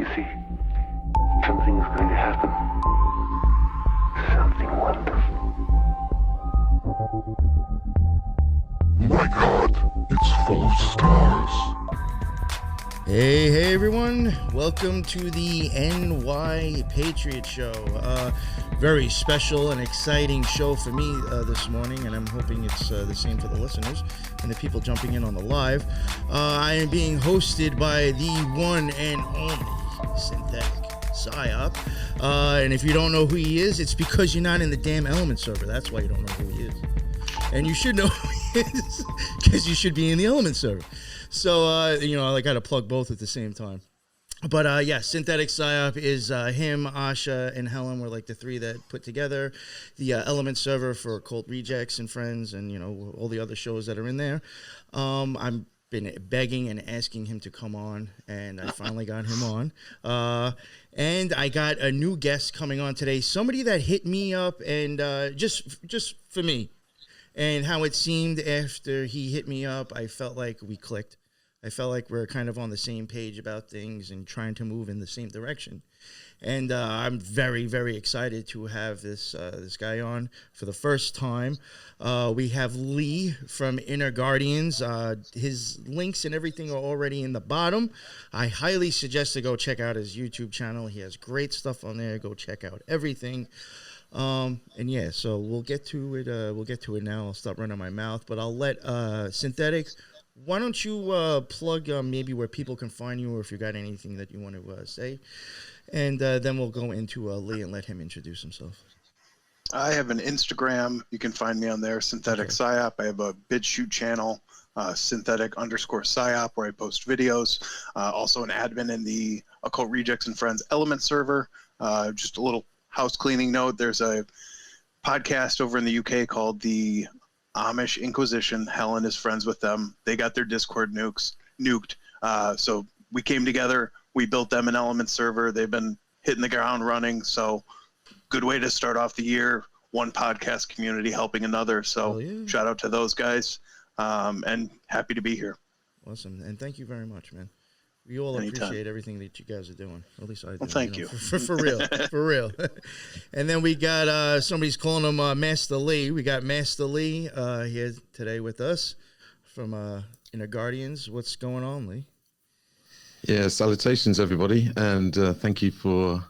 You see, something is going to happen. Something wonderful. My God, it's full of stars. Hey everyone, welcome to the NY Patriot Show. Very special and exciting show for me this morning, and I'm hoping it's the same for the listeners and the people jumping in on the live. I am being hosted by the one and only Synthetic Psyop. And if you don't know who he is, it's because you're not in the damn Element server. That's why you don't know who he is. And you should know who he is because you should be in the Element server. So, I got to plug both at the same time. But, Synthetic Psyop is him, Asha, and Helen were like the three that put together the Element server for Occult Rejects and Friends and, all the other shows that are in there. I've been begging and asking him to come on, and I finally got him on. And I got a new guest coming on today, somebody that hit me up and just for me. And how it seemed after he hit me up, I felt like we clicked. I felt like we're kind of on the same page about things and trying to move in the same direction. And I'm very, very excited to have this guy on for the first time. We have Lee from Inner Guardians. His links and everything are already in the bottom. I highly suggest to go check out his YouTube channel. He has great stuff on there. Go check out everything. So we'll get to it. We'll get to it now. I'll stop running my mouth, but I'll let Synthetic. Why don't you plug maybe where people can find you, or if you got anything that you want to say, and then we'll go into Lee and let him introduce himself. I have an Instagram. You can find me on there, Synthetic Psyop. I have a BitChute channel, Synthetic_Psyop, where I post videos. Also an admin in the Occult Rejects and Friends Element server. Just a little house cleaning note, there's a podcast over in the UK called the Amish Inquisition. Helen is friends with them. They got their Discord nuked. So we came together. We built them an Element server. They've been hitting the ground running. So good way to start off the year. One podcast community helping another. So Shout out to those guys. And happy to be here. Awesome. And thank you very much, man. We all Anytime. appreciate everything that you guys are doing. At least I do. Well, thank you. For real. For real. And then we got, somebody's calling him Master Lee. We got Master Lee here today with us from Inner Guardians. What's going on, Lee? Yeah, salutations, everybody. And thank you for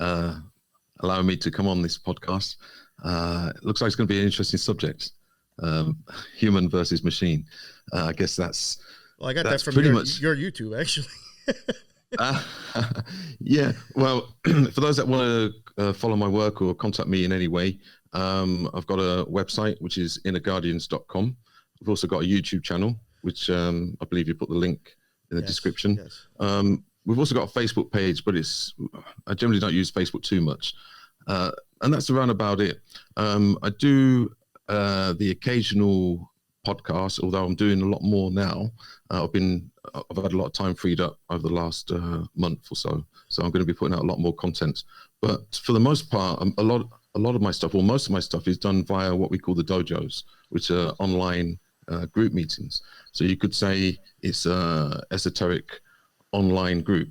allowing me to come on this podcast. It looks like it's going to be an interesting subject. Human versus machine. I guess that's... Well, I got that from your YouTube, actually. Yeah, well, for those that want to follow my work or contact me in any way, I've got a website, which is innerguardians.com. We've also got a YouTube channel, which I believe you put the link in the description. Yes. We've also got a Facebook page, but I generally don't use Facebook too much. And that's around about it. I do the occasional podcast, although I'm doing a lot more now. I've had a lot of time freed up over the last month or so I'm going to be putting out a lot more content. But for the most part, a lot of my stuff, or most of my stuff, is done via what we call the dojos, which are online group meetings. So you could say it's a esoteric online group.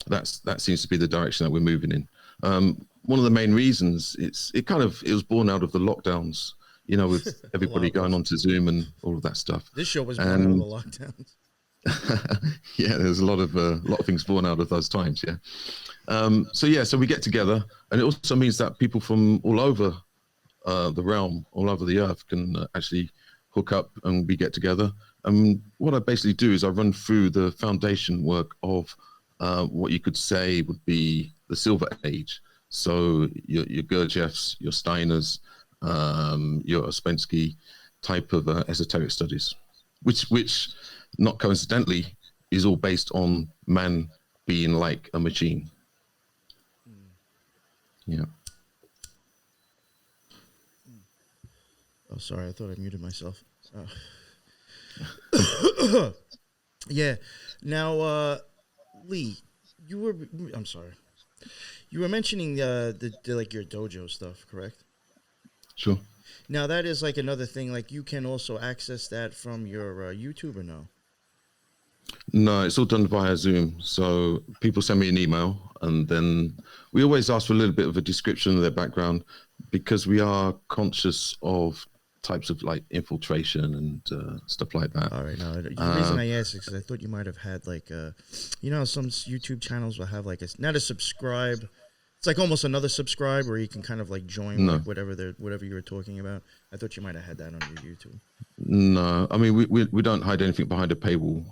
That seems to be the direction that we're moving in. One of the main reasons it was born out of the lockdowns. With everybody going on to Zoom and all of that stuff. This show was born out of the lockdowns. Yeah, there's a lot of things born out of those times. Yeah. So we get together, and it also means that people from all over the realm, all over the earth, can actually hook up, and we get together. And what I basically do is I run through the foundation work of what you could say would be the Silver Age. So your Gurdjieffs, your Steiners. Your Ouspensky type of esoteric studies, which not coincidentally is all based on man being like a machine. Yeah. Oh, sorry, I thought I muted myself. Yeah. Now, Lee, I'm sorry. You were mentioning the your dojo stuff, correct? Sure. Now, that is like another thing. Like, you can also access that from your YouTube, or no? No, it's all done via Zoom. So people send me an email, and then we always ask for a little bit of a description of their background, because we are conscious of types of like infiltration and stuff like that. All right. Now, the reason I asked is because I thought you might have had like, some YouTube channels will have like not a subscribe. It's like almost another subscribe where you can kind of like join like whatever you were talking about. I thought you might have had that on your YouTube. No, I mean we don't hide anything behind a paywall.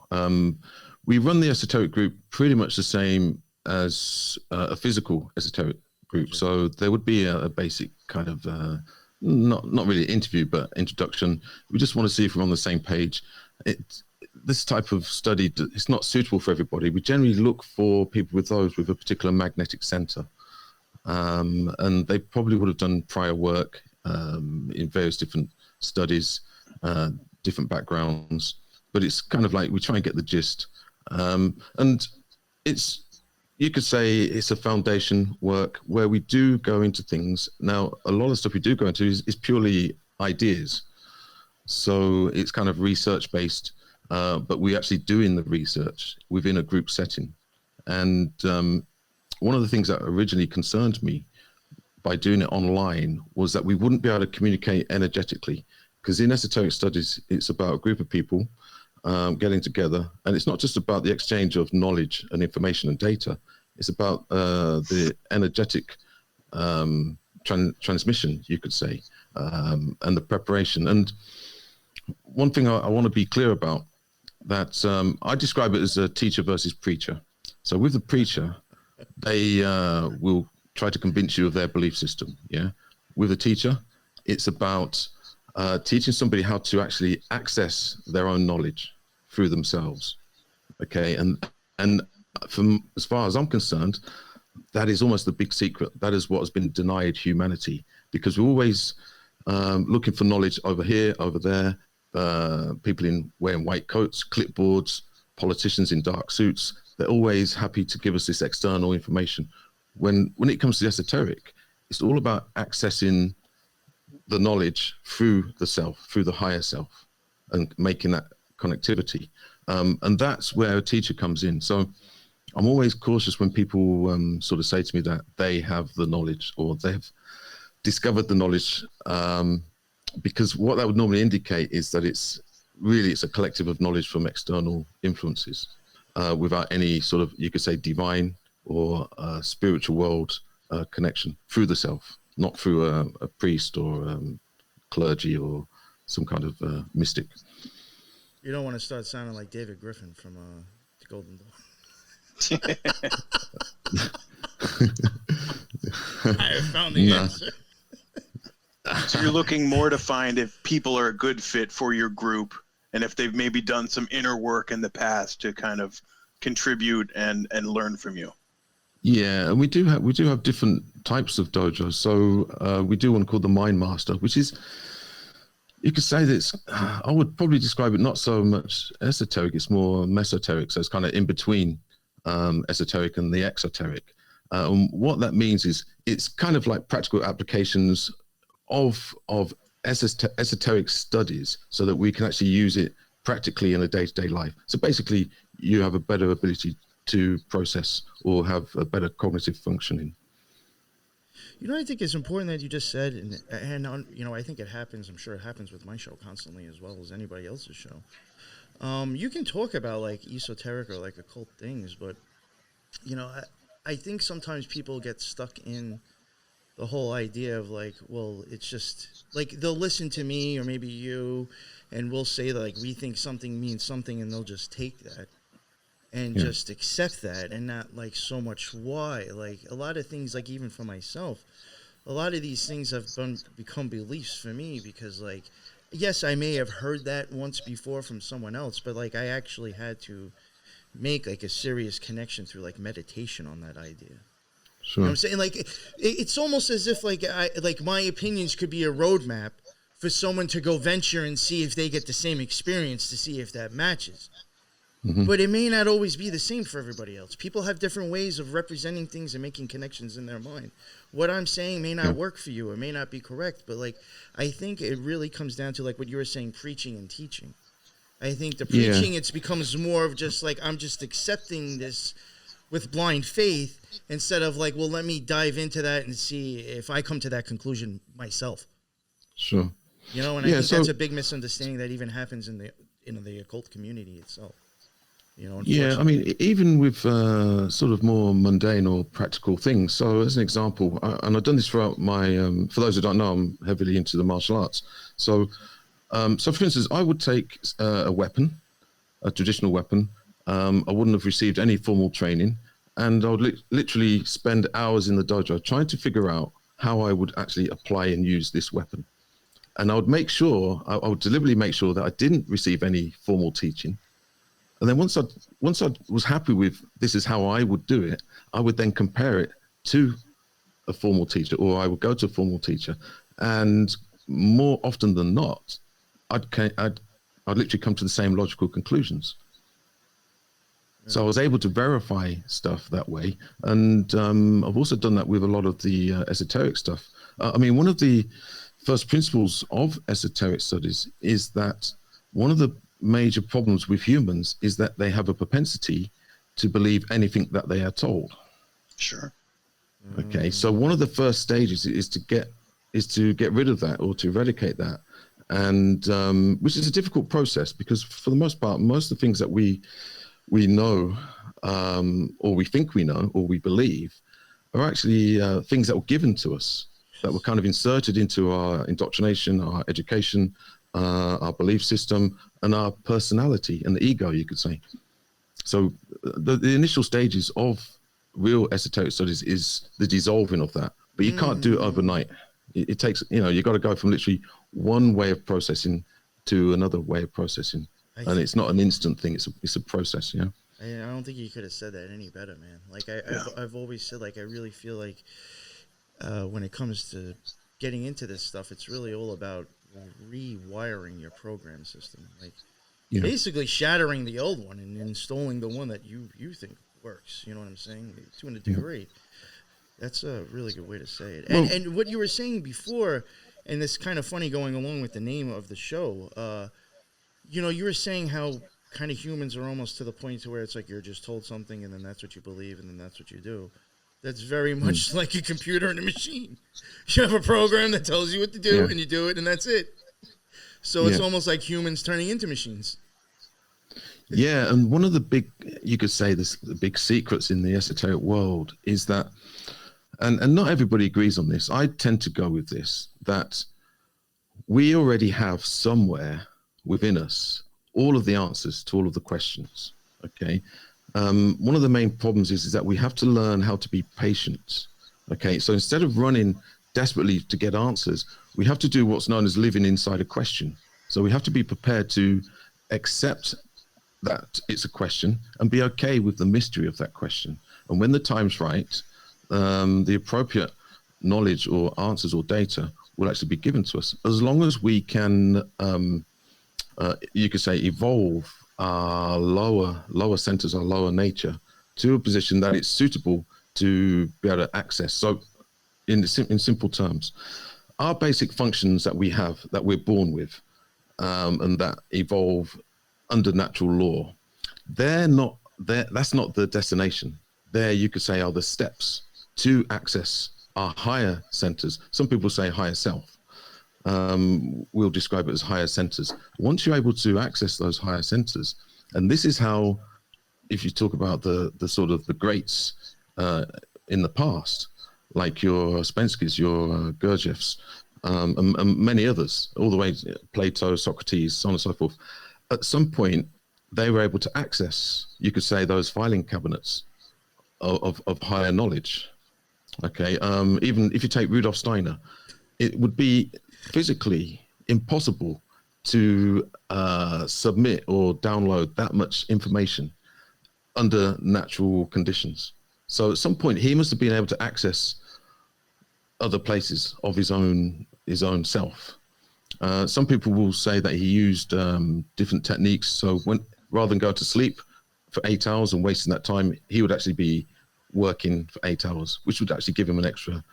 We run the esoteric group pretty much the same as a physical esoteric group. So there would be a basic kind of not really interview, but introduction. We just want to see if we're on the same page. This type of study, it's not suitable for everybody. We generally look for people with a particular magnetic center. And they probably would have done prior work in various different studies, different backgrounds, but it's kind of like we try and get the gist. And you could say it's a foundation work where we do go into things. Now, a lot of stuff we do go into is purely ideas. So it's kind of research based, but we actually doing the research within a group setting. And one of the things that originally concerned me by doing it online was that we wouldn't be able to communicate energetically, because in esoteric studies, it's about a group of people getting together, and it's not just about the exchange of knowledge and information and data. It's about the energetic transmission, you could say, and the preparation. And one thing I want to be clear about, that I describe it as a teacher versus preacher. So with the preacher, they will try to convince you of their belief system. Yeah. With a teacher, it's about teaching somebody how to actually access their own knowledge through themselves. Okay. And from as far as I'm concerned, that is almost the big secret. That is what has been denied humanity, because we're always looking for knowledge over here, over there. People wearing white coats, clipboards, politicians in dark suits. They're always happy to give us this external information. When it comes to the esoteric, it's all about accessing the knowledge through the self, through the higher self, and making that connectivity. And that's where a teacher comes in. So I'm always cautious when people sort of say to me that they have the knowledge or they've discovered the knowledge, because what that would normally indicate is that it's a collective of knowledge from external influences. Without any sort of, you could say, divine or spiritual world connection through the self, not through a priest or clergy or some kind of mystic. You don't want to start sounding like David Griffin from the Golden Dawn. I have found the answer. So you're looking more to find if people are a good fit for your group, and if they've maybe done some inner work in the past to kind of contribute and learn from you. Yeah, and we do have different types of dojos. So we do one called the Mind Master, which is, you could say that I would probably describe it not so much esoteric, it's more mesoteric. So it's kind of in between esoteric and the exoteric. What that means is it's kind of like practical applications of esoteric studies, so that we can actually use it practically in a day-to-day life. So basically, you have a better ability to process or have a better cognitive functioning. You know, I think it's important that you just said, and I think it happens. I'm sure it happens with my show constantly, as well as anybody else's show. You can talk about like esoteric or like occult things, but I think sometimes people get stuck in the whole idea of like, well, it's just like they'll listen to me or maybe you, and we'll say that like we think something means something, and they'll just take that and just accept that, and not like so much why. Like a lot of things, like even for myself, a lot of these things have become beliefs for me, because like, yes, I may have heard that once before from someone else, but like I actually had to make like a serious connection through like meditation on that idea. Sure. You know what I'm saying? Like, it's almost as if like my opinions could be a roadmap for someone to go venture and see if they get the same experience, to see if that matches. Mm-hmm. But it may not always be the same for everybody else. People have different ways of representing things and making connections in their mind. What I'm saying may not work for you or may not be correct, but like I think it really comes down to like what you were saying, preaching and teaching. I think the Yeah. preaching, it becomes more of just like, I'm just accepting this with blind faith instead of like, well, let me dive into that and see if I come to that conclusion myself. Sure. You know, and I think that's a big misunderstanding that even happens in the occult community itself. You know, Yeah, I mean, even with sort of more mundane or practical things. So, as an example, and I've done this throughout my. For those who don't know, I'm heavily into the martial arts. So, for instance, I would take a weapon, a traditional weapon. I wouldn't have received any formal training, and I would literally spend hours in the dojo trying to figure out how I would actually apply and use this weapon. And I would make sure, I would deliberately make sure that I didn't receive any formal teaching. And then once I was happy with this is how I would do it, I would then compare it to a formal teacher, or I would go to a formal teacher, and more often than not, I'd literally come to the same logical conclusions. So I was able to verify stuff that way, and I've also done that with a lot of the esoteric stuff. I mean, one of the first principles of esoteric studies is that one of the major problems with humans is that they have a propensity to believe anything that they are told. Sure. Okay, so one of the first stages is to get rid of that, or to eradicate that, and which is a difficult process, because for the most part, most of the things that we know, or we think we know, or we believe, are actually things that were given to us, that were kind of inserted into our indoctrination, our education, our belief system, and our personality and the ego, you could say. So the initial stages of real esoteric studies is the dissolving of that, but you can't do it overnight. It takes, you got to go from literally one way of processing to another way of processing, and it's not an instant thing. It's a process. Yeah. I don't think you could have said that any better, man. Like I've always said, like I really feel like when it comes to getting into this stuff, it's really all about rewiring your program system, like basically shattering the old one and installing the one that you think works. You know what I'm saying? To a degree. That's a really good way to say it. And what you were saying before, and it's kind of funny going along with the name of the show, you were saying how kind of humans are almost to the point to where it's like you're just told something and then that's what you believe and then that's what you do. That's very much like a computer and a machine. You have a program that tells you what to do and you do it and that's it. So it's almost like humans turning into machines. Yeah, and one of the big, you could say the big secrets in the esoteric world is that, and not everybody agrees on this, I tend to go with this, that we already have somewhere within us all of the answers to all of the questions, okay? One of the main problems is that we have to learn how to be patient, okay? So instead of running desperately to get answers, we have to do what's known as living inside a question. So we have to be prepared to accept that it's a question and be okay with the mystery of that question. And when the time's right, the appropriate knowledge or answers or data will actually be given to us, as long as we can, you could say, evolve our lower centers, our lower nature, to a position that it's suitable to be able to access. So in simple terms, our basic functions that we have, that we're born with, and that evolve under natural law, that's not the destination. There, you could say, are the steps to access our higher centers. Some people say higher self. We'll describe it as higher centers. Once you're able to access those higher centers, and this is how, if you talk about the sort of the greats in the past, like your Spenskys, your Gurdjieffs, and many others, all the way to Plato, Socrates, so on and so forth, at some point, they were able to access, you could say, those filing cabinets of higher knowledge. Okay, even if you take Rudolf Steiner, it would be physically impossible to submit or download that much information under natural conditions. So at some point, he must have been able to access other places of his own self. Some people will say that he used different techniques. So rather than go to sleep for 8 hours and wasting that time, he would actually be working for 8 hours, which would actually give him an extra,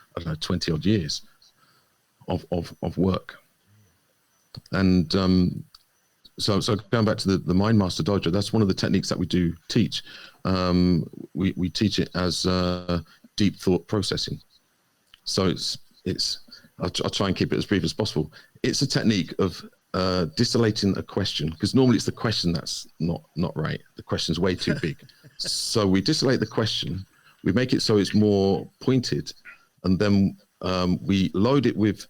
20 odd years of work. And So going back to the Mind Master Dojo, that's one of the techniques that we do teach. We teach it as deep thought processing. So it's I'll try and keep it as brief as possible. It's a technique of distillating a question, because normally it's the question that's not right. The question's way too big. So we distillate the question, we make it so it's more pointed, and then we load it with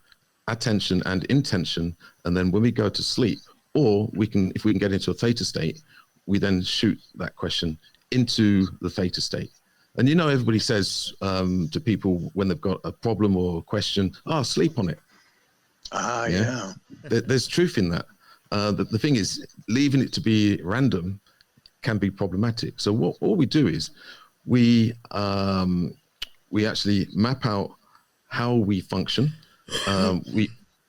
attention and intention, and then when we go to sleep, or if we can get into a theta state, we then shoot that question into the theta state. And everybody says to people when they've got a problem or a question, sleep on it. Yeah. There's truth in that. The thing is, leaving it to be random can be problematic. So all we do is we actually map out how we function.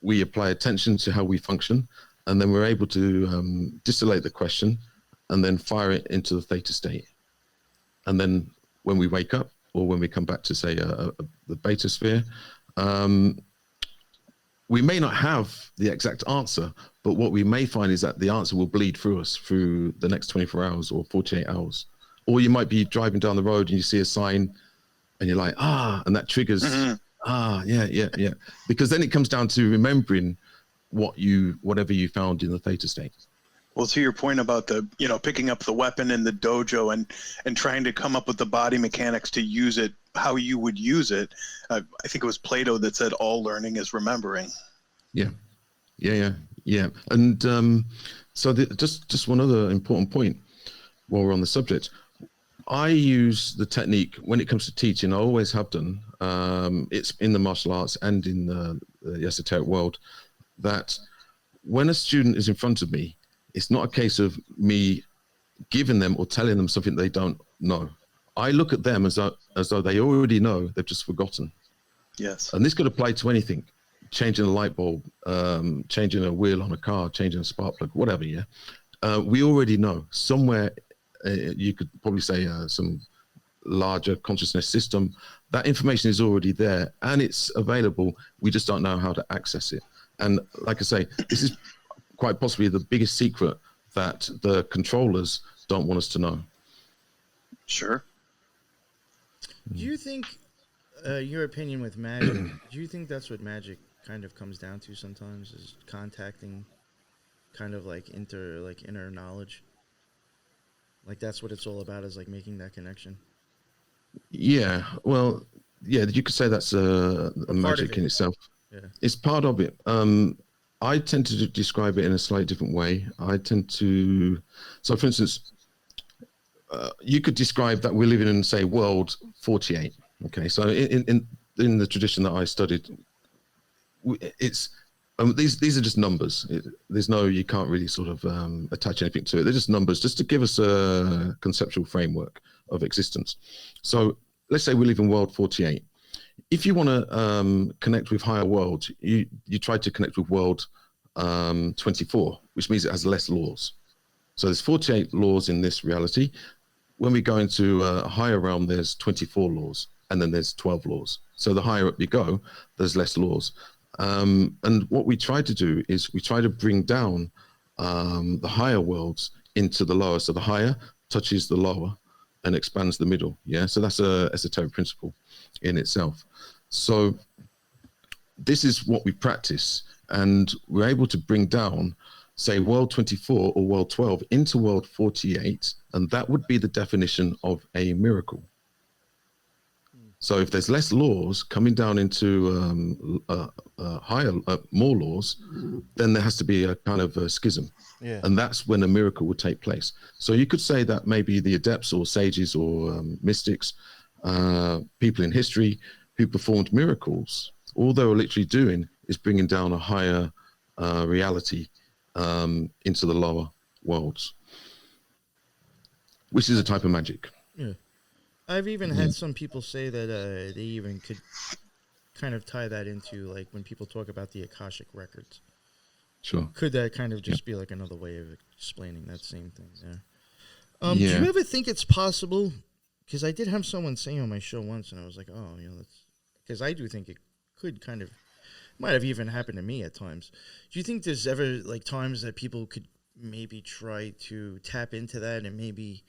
We apply attention to how we function, and then we're able to distillate the question and then fire it into the theta state. And then when we wake up, or when we come back to, say, the beta sphere, we may not have the exact answer, but what we may find is that the answer will bleed through us through the next 24 hours or 48 hours. Or you might be driving down the road and you see a sign and you're like, and that triggers, yeah. Because then it comes down to remembering whatever you found in the theta state. Well, to your point about the, picking up the weapon in the dojo and trying to come up with the body mechanics to use it, how you would use it. I think it was Plato that said all learning is remembering. Yeah. And so just one other important point while we're on the subject. I use the technique when it comes to teaching. I always have done. It's in the martial arts and in the esoteric world, that when a student is in front of me, it's not a case of me giving them or telling them something they don't know. I look at them as though they already know, they've just forgotten. Yes. And this could apply to anything: changing a light bulb, changing a wheel on a car, changing a spark plug, whatever. Yeah, we already know somewhere. You could probably say some larger consciousness system. That information is already there and it's available. We just don't know how to access it. And like I say, this is quite possibly the biggest secret that the controllers don't want us to know. Sure. Do you think, your opinion with magic, do you think that's what magic kind of comes down to sometimes, is contacting kind of like inner knowledge? Like that's what it's all about, is like making that connection? Yeah, well, yeah, you could say that's a magic in itself. Yeah. It's part of it. I tend to describe it in a slightly different way. So for instance, you could describe that we're living in, say, world 48. Okay, so in the tradition that I studied, it's these are just numbers. You can't really sort of attach anything to it. They're just numbers, just to give us a conceptual framework of existence. So let's say we live in world 48. If you want to connect with higher worlds, you try to connect with world 24, which means it has less laws. So there's 48 laws in this reality. When we go into a higher realm, there's 24 laws, and then there's 12 laws. So the higher up you go, there's less laws. And what we try to do is we try to bring down the higher worlds into the lower. So the higher touches the lower and expands the middle. Yeah, so that's a esoteric principle in itself. So this is what we practice, and we're able to bring down, say, world 24 or world 12 into world 48, and that would be the definition of a miracle. So if there's less laws coming down into higher, more laws, then there has to be a kind of a schism. Yeah. And that's when a miracle would take place. So you could say that maybe the adepts or sages or mystics, people in history who performed miracles, all they were literally doing is bringing down a higher reality into the lower worlds, which is a type of magic. Yeah. I've even had some people say that they even could kind of tie that into, like, when people talk about the Akashic records. Sure. Could that kind of just be like another way of explaining that same thing? Yeah. Do you ever think it's possible? Because I did have someone say on my show once, and I was like, oh, that's because I do think it could might have even happened to me at times. Do you think there's ever like times that people could maybe try to tap into that and maybe,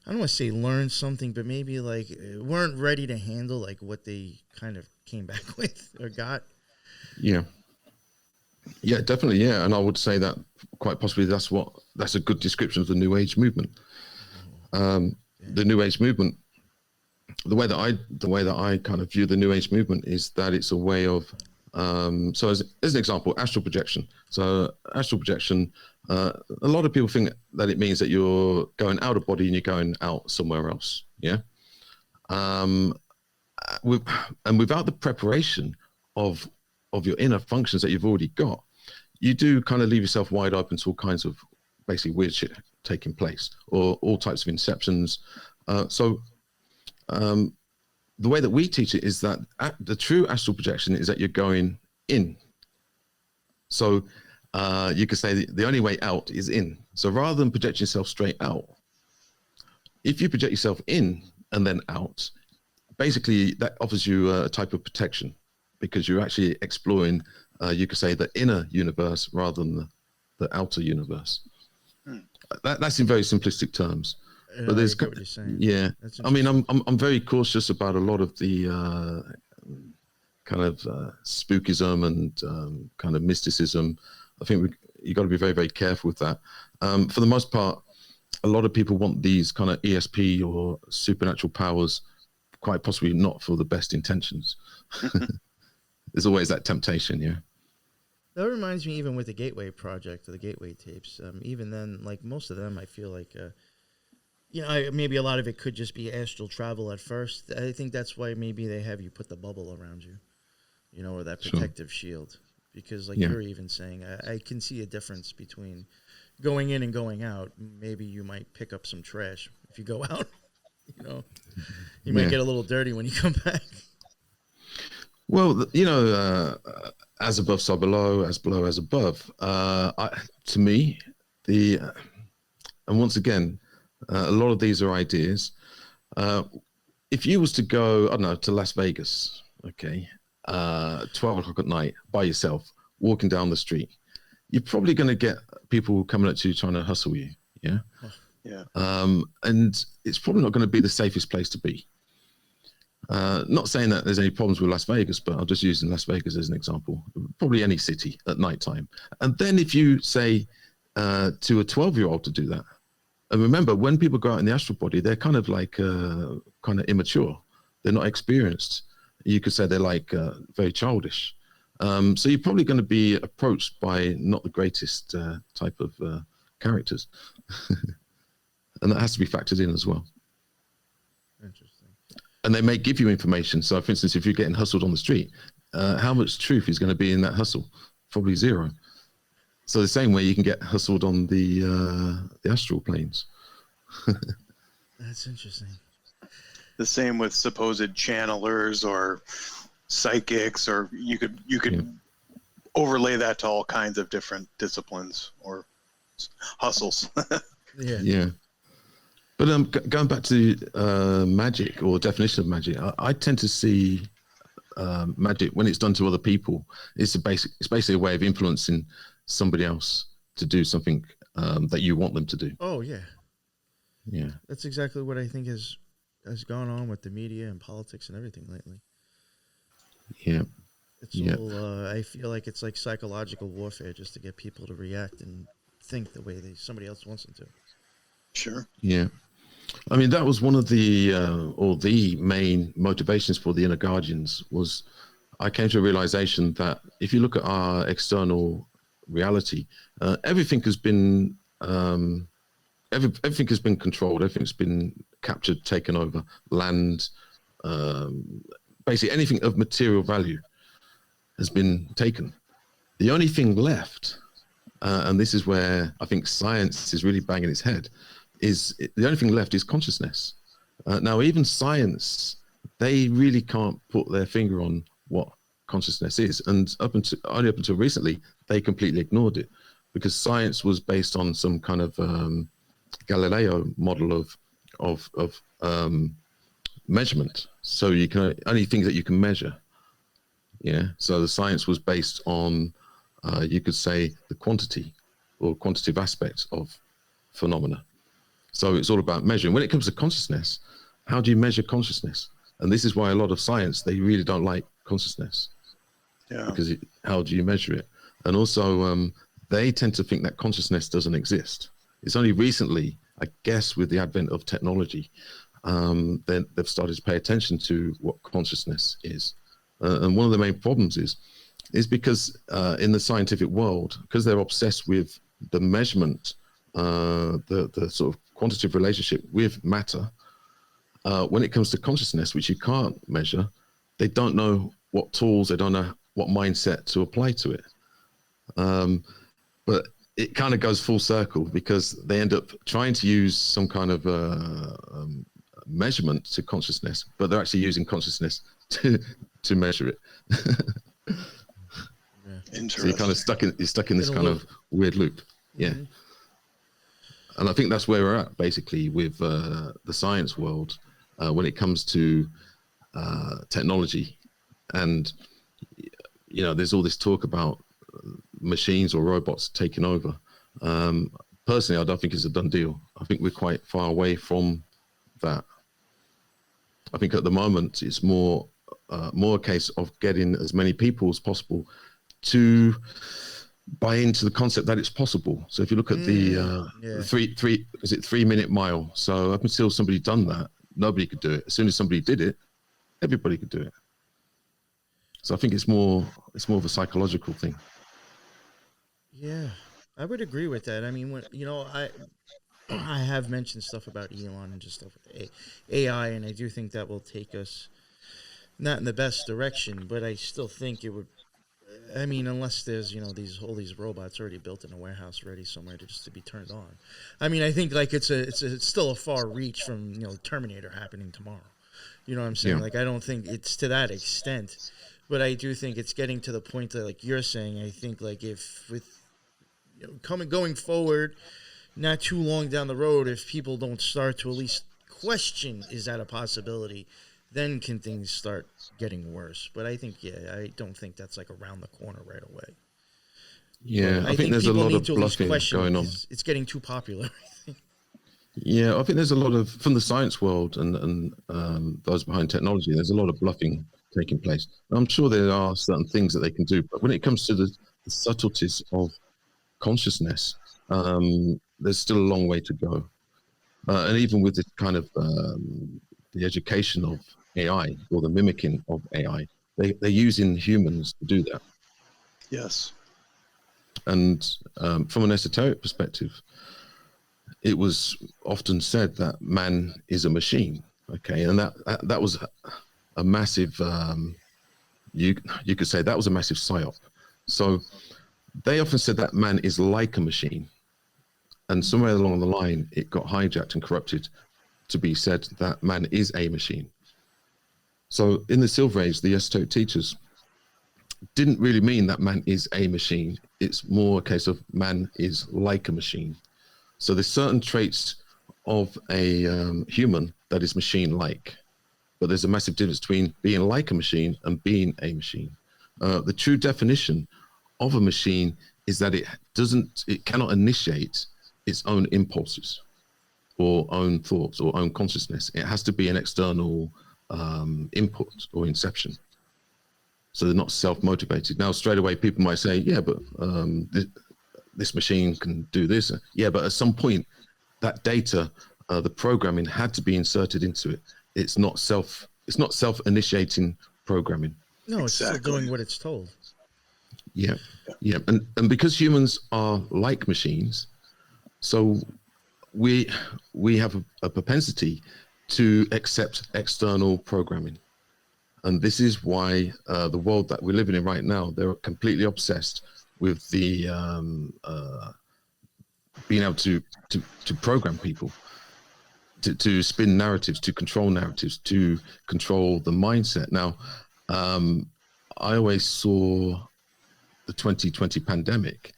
I don't want to say learn something, but maybe like weren't ready to handle like what they kind of came back with or got. Yeah. Yeah, definitely. Yeah. And I would say that quite possibly that's a good description of the New Age movement. The New Age movement, the way that I kind of view the New Age movement is that it's a way of, so as an example, astral projection. So astral projection, a lot of people think that it means that you're going out of body and you're going out somewhere else. Yeah. Without the preparation of your inner functions that you've already got, you do kind of leave yourself wide open to all kinds of basically weird shit taking place, or all types of inceptions. The way that we teach it is that the true astral projection is that you're going in. So you could say the only way out is in. So rather than project yourself straight out, if you project yourself in and then out, basically that offers you a type of protection, because you're actually exploring, you could say, the inner universe rather than the outer universe. That's in very simplistic terms. But there's, what you're saying. Yeah, I mean, I'm very cautious about a lot of the kind of spookism and kind of mysticism. I think you got to be very, very careful with that. For the most part, a lot of people want these kind of ESP or supernatural powers, quite possibly not for the best intentions. There's always that temptation, yeah. That reminds me, even with the Gateway Project or the Gateway tapes, even then, like most of them, I feel like, maybe a lot of it could just be astral travel at first. I think that's why maybe they have you put the bubble around you, or that protective shield. Because like you're even saying, I can see a difference between going in and going out. Maybe you might pick up some trash if you go out. You might get a little dirty when you come back. Well, as above, so below, as below, as above. To me, and once again, a lot of these are ideas. If you was to go, I don't know, to Las Vegas, okay, 12 o'clock at night by yourself, walking down the street, you're probably going to get people coming at you trying to hustle you, yeah? Yeah. And it's probably not going to be the safest place to be. Not saying that there's any problems with Las Vegas, but I'll just use Las Vegas as an example. Probably any city at nighttime. And then if you say to a 12-year-old to do that, and remember, when people go out in the astral body, they're kind of like kind of immature. They're not experienced. You could say they're like very childish. So you're probably going to be approached by not the greatest type of characters. And that has to be factored in as well. Interesting. And they may give you information. So, for instance, if you're getting hustled on the street, how much truth is going to be in that hustle? Probably zero. So the same way you can get hustled on the astral planes. That's interesting. The same with supposed channelers or psychics, or you could overlay that to all kinds of different disciplines or hustles. Yeah. But going back to magic or definition of magic, I tend to see magic when it's done to other people. It's basically a way of influencing somebody else to do something that you want them to do. Oh yeah. Yeah. That's exactly what I think has gone on with the media and politics and everything lately. Yeah. It's all. I feel like it's like psychological warfare just to get people to react and think the way somebody else wants them to. Sure. Yeah. I mean, that was one of the main motivations for the Inner Guardians. Was I came to a realization that if you look at our external reality, everything has been everything has been controlled. Everything's been captured, taken over. Land, basically anything of material value has been taken. The only thing left, and this is where I think science is really banging its head, is the only thing left is consciousness. Now, even science, they really can't put their finger on what consciousness is, and only up until recently, they completely ignored it, because science was based on some kind of Galileo model of measurement. So you can only things that you can measure. Yeah. So the science was based on, you could say, the quantity. or quantitative aspects of phenomena. So it's all about measuring. When it comes to consciousness, how do you measure consciousness? And this is why a lot of science, they really don't like consciousness. Yeah. Because how do you measure it? And also, they tend to think that consciousness doesn't exist. It's only recently, I guess, with the advent of technology, then they've started to pay attention to what consciousness is. And one of the main problems is because in the scientific world, because they're obsessed with the measurement, the sort of quantitative relationship with matter, when it comes to consciousness, which you can't measure, they don't know what tools, they don't know what mindset to apply to it. But it kind of goes full circle because they end up trying to use some kind of measurement to consciousness, but they're actually using consciousness to measure it. Interesting. So you're stuck in this kind of weird loop. Yeah. Mm-hmm. And I think that's where we're at basically with the science world when it comes to technology. And, you know, there's all this talk about machines or robots taking over. Personally, I don't think it's a done deal. I think we're quite far away from that. I think at the moment it's more a case of getting as many people as possible to buy into the concept that it's possible. So if you look at the 3 minute mile, so up until somebody done that, nobody could do it. As soon as somebody did it, everybody could do it. So I think it's more of a psychological thing. Yeah, I would agree with that. I mean, when I have mentioned stuff about Elon and just stuff with AI, and I do think that will take us not in the best direction, but I still think it would. I mean, unless there's all these robots already built in a warehouse ready somewhere to be turned on. I mean, I think like it's still a far reach from Terminator happening tomorrow. You know what I'm saying? Yeah. Like I don't think it's to that extent, but I do think it's getting to the point that like you're saying. I think like if with going forward, not too long down the road, if people don't start to at least question, is that a possibility? Then can things start getting worse? But I think, I don't think that's like around the corner right away. Yeah, I think there's a lot of bluffing going on. It's getting too popular. Yeah, I think there's a lot of, from the science world and those behind technology, there's a lot of bluffing taking place. I'm sure there are certain things that they can do, but when it comes to the subtleties of consciousness, there's still a long way to go. And even with this kind of the education of AI or the mimicking of AI, they're using humans to do that. Yes. And from an esoteric perspective, it was often said that man is a machine. Okay, and that was a massive. You could say that was a massive psyop. So they often said that man is like a machine, and somewhere along the line, it got hijacked and corrupted to be said that man is a machine. So in the Silver Age, the esoteric teachers didn't really mean that man is a machine. It's more a case of man is like a machine. So there's certain traits of a human that is machine-like, but there's a massive difference between being like a machine and being a machine. The true definition of a machine is that it cannot initiate its own impulses or own thoughts or own consciousness. It has to be an external input or inception. So they're not self-motivated. Now, straight away, people might say, yeah, but this machine can do this. Yeah, but at some point, that data, the programming had to be inserted into it. It's not self-initiating programming. No, it's still doing what it's told. Yeah, yeah. And because humans are like machines, so we have a propensity to accept external programming. And this is why the world that we're living in right now, they're completely obsessed with the being able to program people, to spin narratives, to control the mindset. Now, I always saw the 2020 pandemic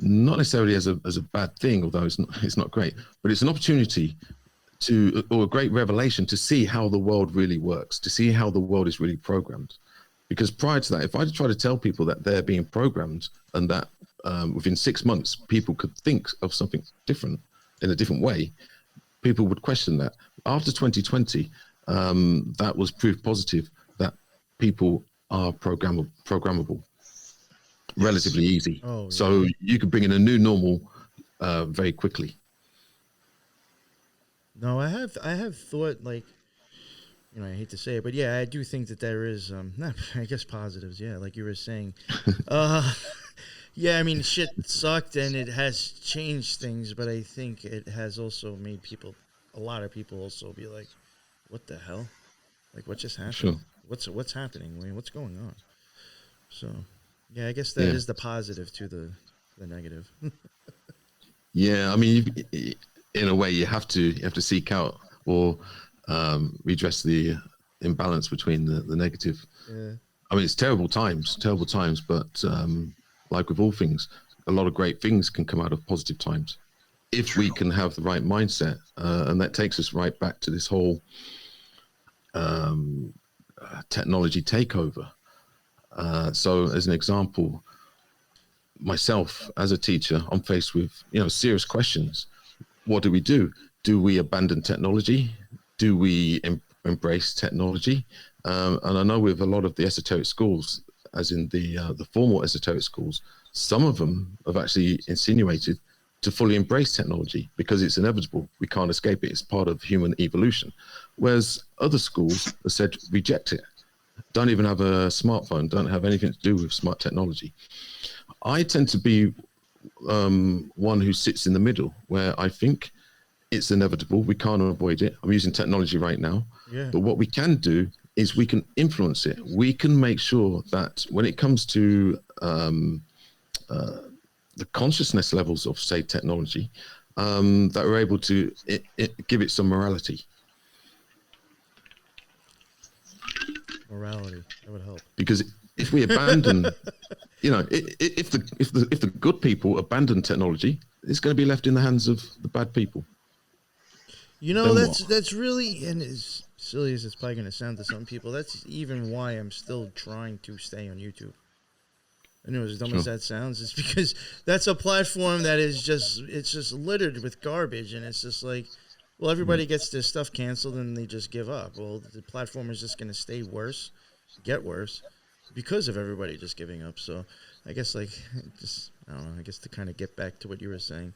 not necessarily as a bad thing, although it's not great, but it's an opportunity or a great revelation to see how the world really works, to see how the world is really programmed. Because prior to that, if I try to tell people that they're being programmed and that within 6 months, people could think of something different in a different way, people would question that. After 2020, that was proof positive that people are programmable, relatively easy. Oh, yeah. So you could bring in a new normal very quickly. No, I have thought, like, you know, I hate to say it, but yeah, I do think that there is, I guess positives. Yeah. Like you were saying, yeah, I mean, shit sucked and it has changed things, but I think it has also made a lot of people also be like, what the hell? Like, what just happened? Sure. What's happening? I mean, what's going on? So, yeah, I guess that is the positive to the negative. Yeah, I mean, in a way, you have to seek out or redress the imbalance between the negative. Yeah. I mean, it's terrible times, but like with all things, a lot of great things can come out of positive times if we can have the right mindset, and that takes us right back to this whole technology takeover. So, as an example, myself as a teacher, I'm faced with serious questions. What do we do? Do we abandon technology? Do we embrace technology? And I know with a lot of the esoteric schools, as in the formal esoteric schools, some of them have actually insinuated to fully embrace technology because it's inevitable. We can't escape it. It's part of human evolution. Whereas other schools have said, reject it. Don't even have a smartphone. Don't have anything to do with smart technology. I tend to be one who sits in the middle, where I think it's inevitable. We can't avoid it. I'm using technology right now. Yeah. But what we can do is we can influence it. We can make sure that when it comes to the consciousness levels of, say, technology, that we're able to give it some morality. Morality, that would help. Because if we abandon, if the good people abandon technology, it's going to be left in the hands of the bad people. That's really, and as silly as it's probably going to sound to some people, that's even why I'm still trying to stay on YouTube. I know, as dumb as that sounds, it's because that's a platform that is just littered with garbage, and it's just like, well, everybody gets their stuff canceled and they just give up. Well, the platform is just going to stay worse, get worse, because of everybody just giving up. So I guess, like, I don't know, I guess to kind of get back to what you were saying,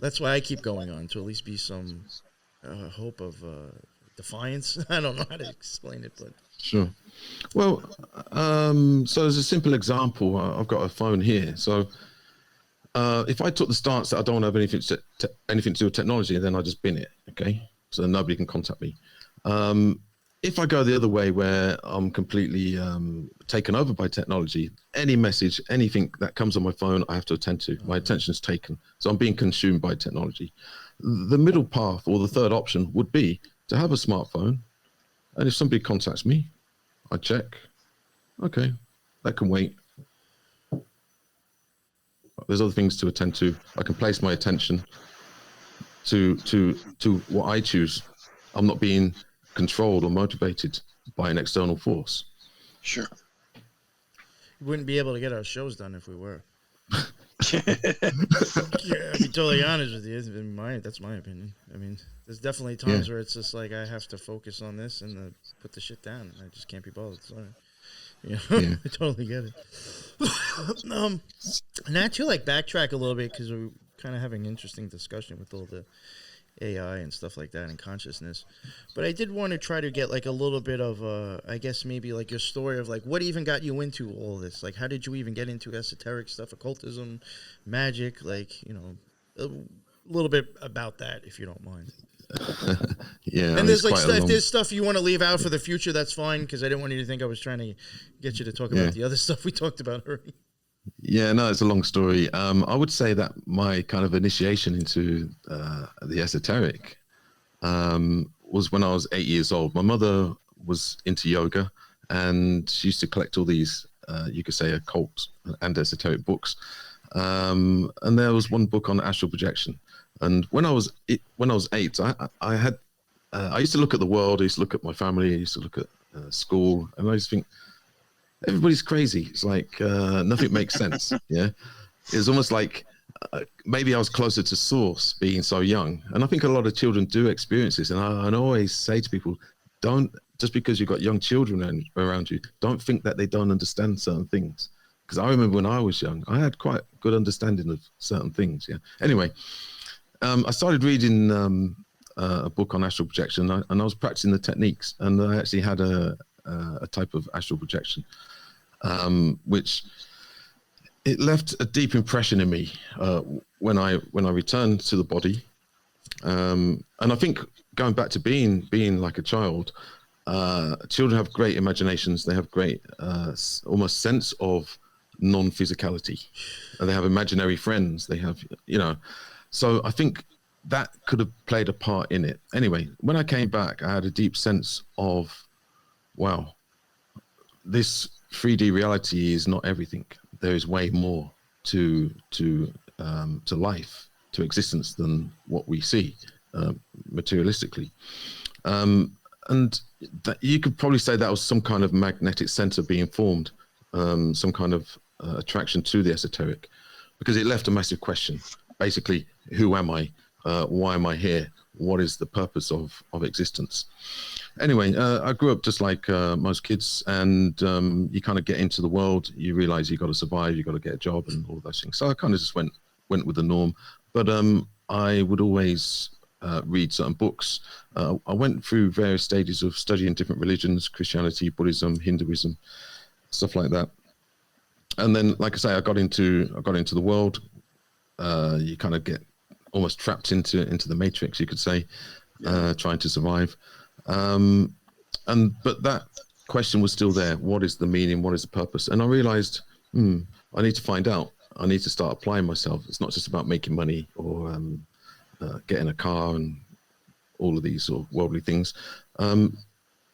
that's why I keep going on, to at least be some hope of defiance. I don't know how to explain it, but... Sure. Well, so as a simple example, I've got a phone here. So if I took the stance that I don't have anything to do with technology, then I just bin it, okay? So nobody can contact me. If I go the other way, where I'm completely taken over by technology, any message, anything that comes on my phone, I have to attend to. My attention's taken. So I'm being consumed by technology. The middle path, or the third option, would be to have a smartphone. And if somebody contacts me, I check. Okay, that can wait. There's other things to attend to. I can place my attention to what I choose. I'm not being controlled or motivated by an external force. Sure. We wouldn't be able to get our shows done if we were. Yeah, I'll be totally honest with you. That's my opinion. I mean, there's definitely times where it's just like I have to focus on this and put the shit down. I just can't be bothered. Sorry. I totally get it. And I actually like backtrack a little bit because we're kind of having an interesting discussion with all the AI and stuff like that and consciousness. But I did want to try to get like a little bit of, I guess maybe like your story of like what even got you into all this? Like how did you even get into esoteric stuff, occultism, magic, like, a little bit about that if you don't mind. Yeah. And there's like if there's stuff you want to leave out for the future, that's fine, because I didn't want you to think I was trying to get you to talk about the other stuff we talked about already. Yeah, no, it's a long story. I would say that my kind of initiation into the esoteric was when I was 8 years old. My mother was into yoga, and she used to collect all these, you could say, occult and esoteric books. And there was one book on astral projection. And when I was 8, I used to look at the world. I used to look at my family. I used to look at school, and I used to think, everybody's crazy. It's like nothing makes sense. Yeah. it was almost like maybe I was closer to source being so young. And I think a lot of children do experience this. And I always say to people, don't, just because you've got young children around you, don't think that they don't understand certain things. Because I remember when I was young, I had quite good understanding of certain things. Yeah. Anyway, I started reading a book on astral projection, and I was practicing the techniques. And I actually had a type of astral projection, which it left a deep impression in me when I returned to the body. And I think going back to being like a child, children have great imaginations. They have great almost sense of non-physicality. They have imaginary friends. They have, so I think that could have played a part in it. Anyway, when I came back, I had a deep sense of, wow, this 3D reality is not everything. There is way more to life, to existence than what we see materialistically. And that, you could probably say that was some kind of magnetic center being formed, some kind of attraction to the esoteric, because it left a massive question. Basically, who am I? Why am I here? What is the purpose of existence? Anyway, I grew up just like most kids, and you kind of get into the world, you realize you got to survive, you got to get a job and all of those things. So I kind of just went with the norm, but I would always read certain books. I went through various stages of studying different religions, Christianity, Buddhism, Hinduism, stuff like that. And then, like I say, I got into the world. You kind of get almost trapped into the matrix, you could say, trying to survive. But that question was still there. What is the meaning? What is the purpose? And I realized, I need to find out. I need to start applying myself. It's not just about making money or getting a car and all of these sort of worldly things.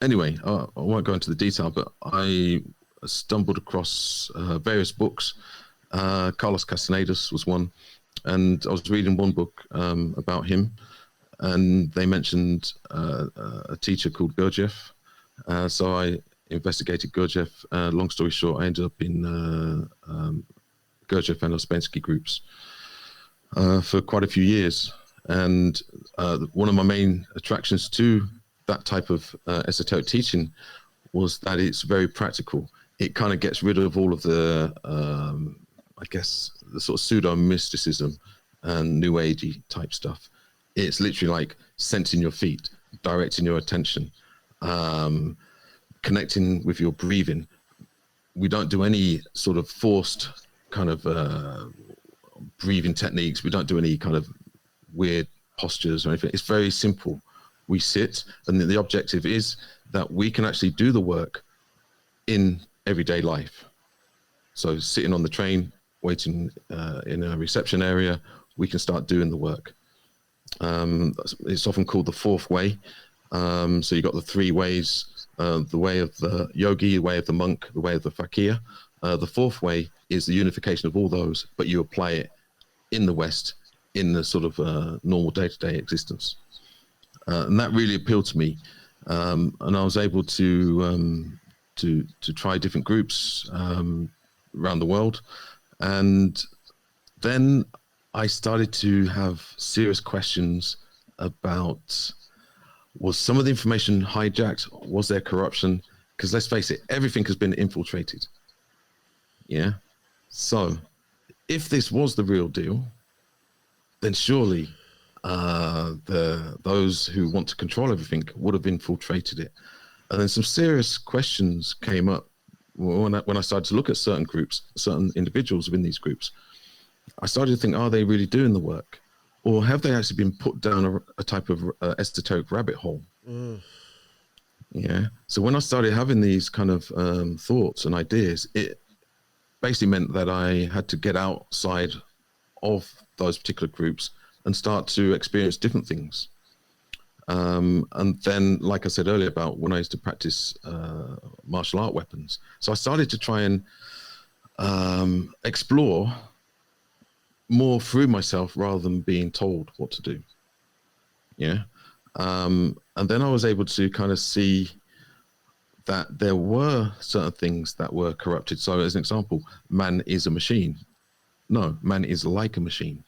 Anyway, I won't go into the detail, but I stumbled across various books. Carlos Castaneda's was one. And I was reading one book about him, and they mentioned a teacher called Gurdjieff. So I investigated Gurdjieff. Long story short, I ended up in Gurdjieff and Ouspensky groups for quite a few years. And one of my main attractions to that type of esoteric teaching was that it's very practical. It kind of gets rid of all of the I guess the sort of pseudo mysticism and new agey type stuff. It's literally like sensing your feet, directing your attention, connecting with your breathing. We don't do any sort of forced kind of breathing techniques. We don't do any kind of weird postures or anything. It's very simple. We sit, and the objective is that we can actually do the work in everyday life. So sitting on the train, waiting in a reception area, we can start doing the work. It's often called the fourth way. So you've got the three ways, the way of the yogi, the way of the monk, the way of the fakir. The fourth way is the unification of all those, but you apply it in the West, in the sort of normal day-to-day existence. And that really appealed to me. And I was able to try different groups around the world. And then I started to have serious questions about, was some of the information hijacked? Was there corruption? Because let's face it, everything has been infiltrated. Yeah. So if this was the real deal, then surely those who want to control everything would have infiltrated it. And then some serious questions came up when I started to look at certain groups, certain individuals within these groups. I started to think, are they really doing the work? Or have they actually been put down a type of esoteric rabbit hole? Yeah. So when I started having these kind of thoughts and ideas, it basically meant that I had to get outside of those particular groups and start to experience different things. And then, like I said earlier about when I used to practice martial art weapons. So I started to try and explore more through myself rather than being told what to do. Yeah. And then I was able to kind of see that there were certain things that were corrupted. So as an example, man is a machine. No, man is like a machine.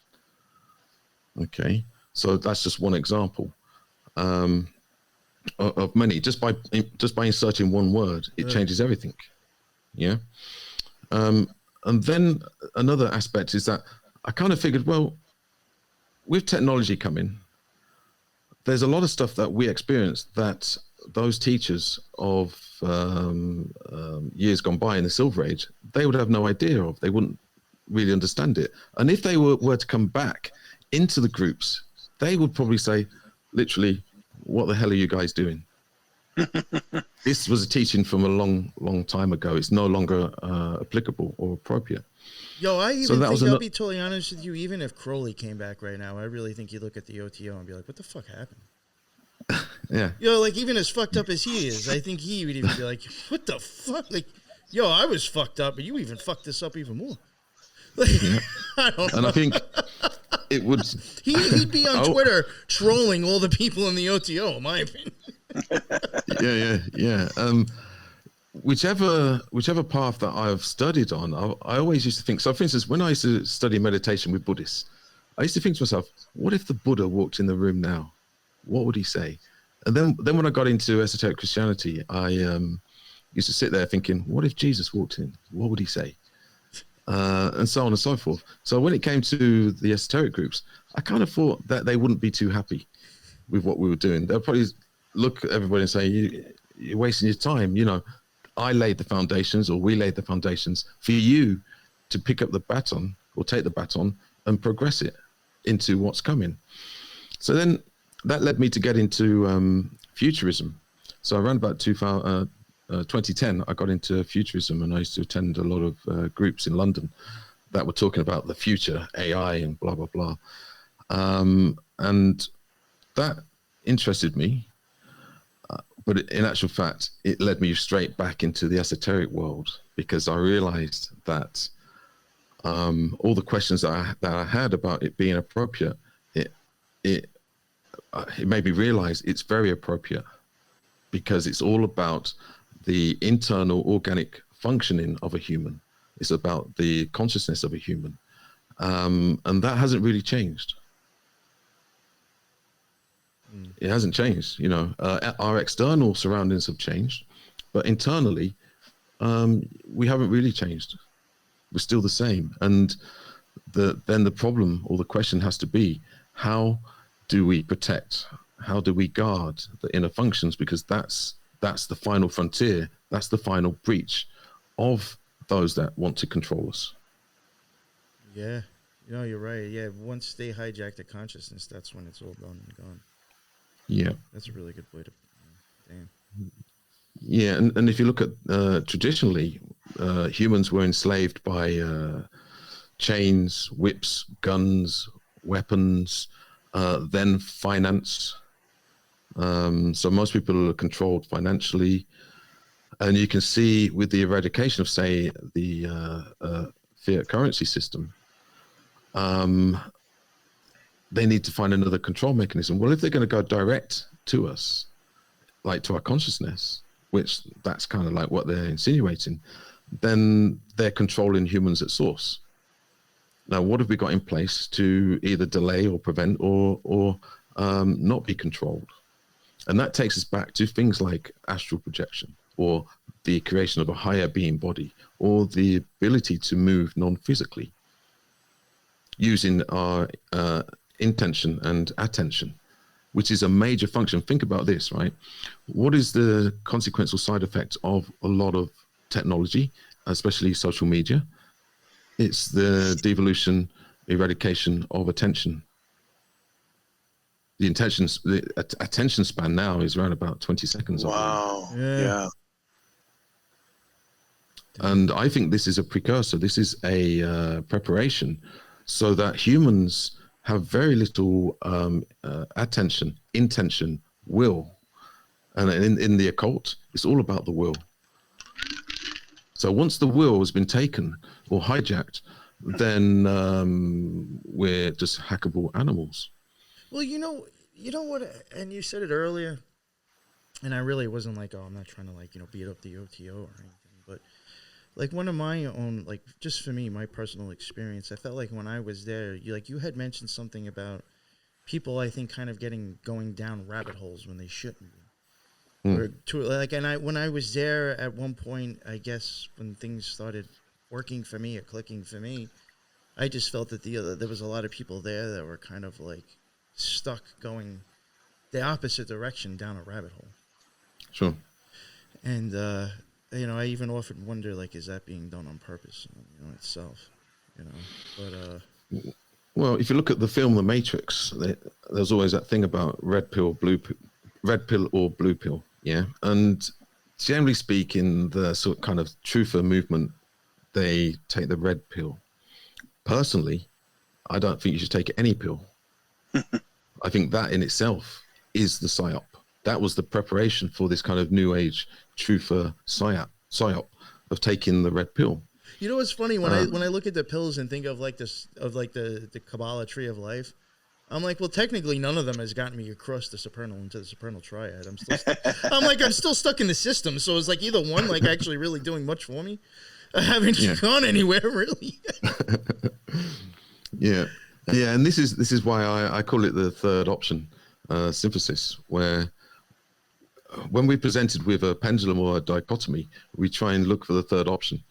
Okay, so that's just one example of many. Just by inserting one word, it changes everything. Yeah. And then another aspect is that I kind of figured, well, with technology coming, there's a lot of stuff that we experience that those teachers of years gone by in the Silver Age, they would have no idea of. They wouldn't really understand it. And if they were to come back into the groups, they would probably say, literally, what the hell are you guys doing? This was a teaching from a long time ago. It's no longer applicable or appropriate. Yo, I even think, I'll be totally honest with you, even if Crowley came back right now, I really think you look at the OTO and be like, what the fuck happened? Yeah. Yo, like, even as fucked up as he is, I think he would even be like, what the fuck? Like, yo, I was fucked up, but you even fucked this up even more. Like, Yeah. I don't know. And I think it would... He'd be on Twitter trolling all the people in the OTO, in my opinion. Yeah. Whichever path that I've studied on, I always used to think, so for instance, when I used to study meditation with Buddhists, I used to think to myself, what if the Buddha walked in the room now? What would he say? And then when I got into esoteric Christianity, I used to sit there thinking, what if Jesus walked in? What would he say? And so on and so forth. So when it came to the esoteric groups, I kind of thought that they wouldn't be too happy with what we were doing. They'll probably look at everybody and say, you're wasting your time. You know, I laid the foundations, or we laid the foundations for you to pick up the baton or take the baton and progress it into what's coming. So then that led me to get into futurism. So around about 2010, I got into futurism, and I used to attend a lot of groups in London that were talking about the future, AI and blah, blah, blah. And that interested me. But in actual fact, it led me straight back into the esoteric world, because I realized that all the questions that I had about it being appropriate, it made me realize it's very appropriate, because it's all about the internal organic functioning of a human. It's about the consciousness of a human. And that hasn't really changed. It hasn't changed, you know. Our external surroundings have changed, but internally, we haven't really changed. We're still the same. And then the problem or the question has to be, how do we protect? How do we guard the inner functions? Because that's the final frontier. That's the final breach of those that want to control us. Yeah, no, you're right. Yeah, once they hijack the consciousness, that's when it's all done and gone. Yeah, that's a really good way to. Damn. Yeah, and if you look at traditionally, humans were enslaved by chains, whips, guns, weapons, then finance. So most people are controlled financially, and you can see with the eradication of, say, the fiat currency system, they need to find another control mechanism. Well, if they're going to go direct to us, like to our consciousness, which that's kind of like what they're insinuating, then they're controlling humans at source. Now, what have we got in place to either delay or prevent or not be controlled? And that takes us back to things like astral projection, or the creation of a higher being body, or the ability to move non-physically using our intention and attention, which is a major function. Think about this, right? What is the consequential side effect of a lot of technology, especially social media? It's the devolution, eradication of attention. The attention span now is around about 20 seconds. Wow. Yeah. And I think this is a precursor. This is a preparation, so that humans have very little attention, intention, will. And in the occult, it's all about the will. So once the will has been taken or hijacked, then we're just hackable animals. Well, you know what, and you said it earlier, and I really wasn't like, oh, I'm not trying to, like, beat up the OTO or anything, but like one of my own, like just for me, my personal experience, I felt like when I was there, you had mentioned something about people, I think, kind of going down rabbit holes when they shouldn't be. Or when I was there at one point, I guess when things started working for me or clicking for me, I just felt that there was a lot of people there that were kind of like stuck going the opposite direction down a rabbit hole. Sure. And I even often wonder, like, is that being done on purpose, itself, but well, if you look at the film The Matrix, there's always that thing about red pill or blue pill, yeah. And generally speaking, the sort of kind of truther movement, they take the red pill. Personally, I don't think you should take any pill. I think that in itself is the psyop. That was the preparation for this kind of new age truther psyop of taking the red pill. You know what's funny, when I look at the pills and think of like the Kabbalah tree of life, I'm like, well, technically none of them has gotten me across the supernal into the supernal triad. I'm still stuck in the system. So it's like either one, like, actually really doing much for me. I haven't gone anywhere really. Yeah, and this is why I call it the third option, synthesis, where when we're presented with a pendulum or a dichotomy, we try and look for the third option,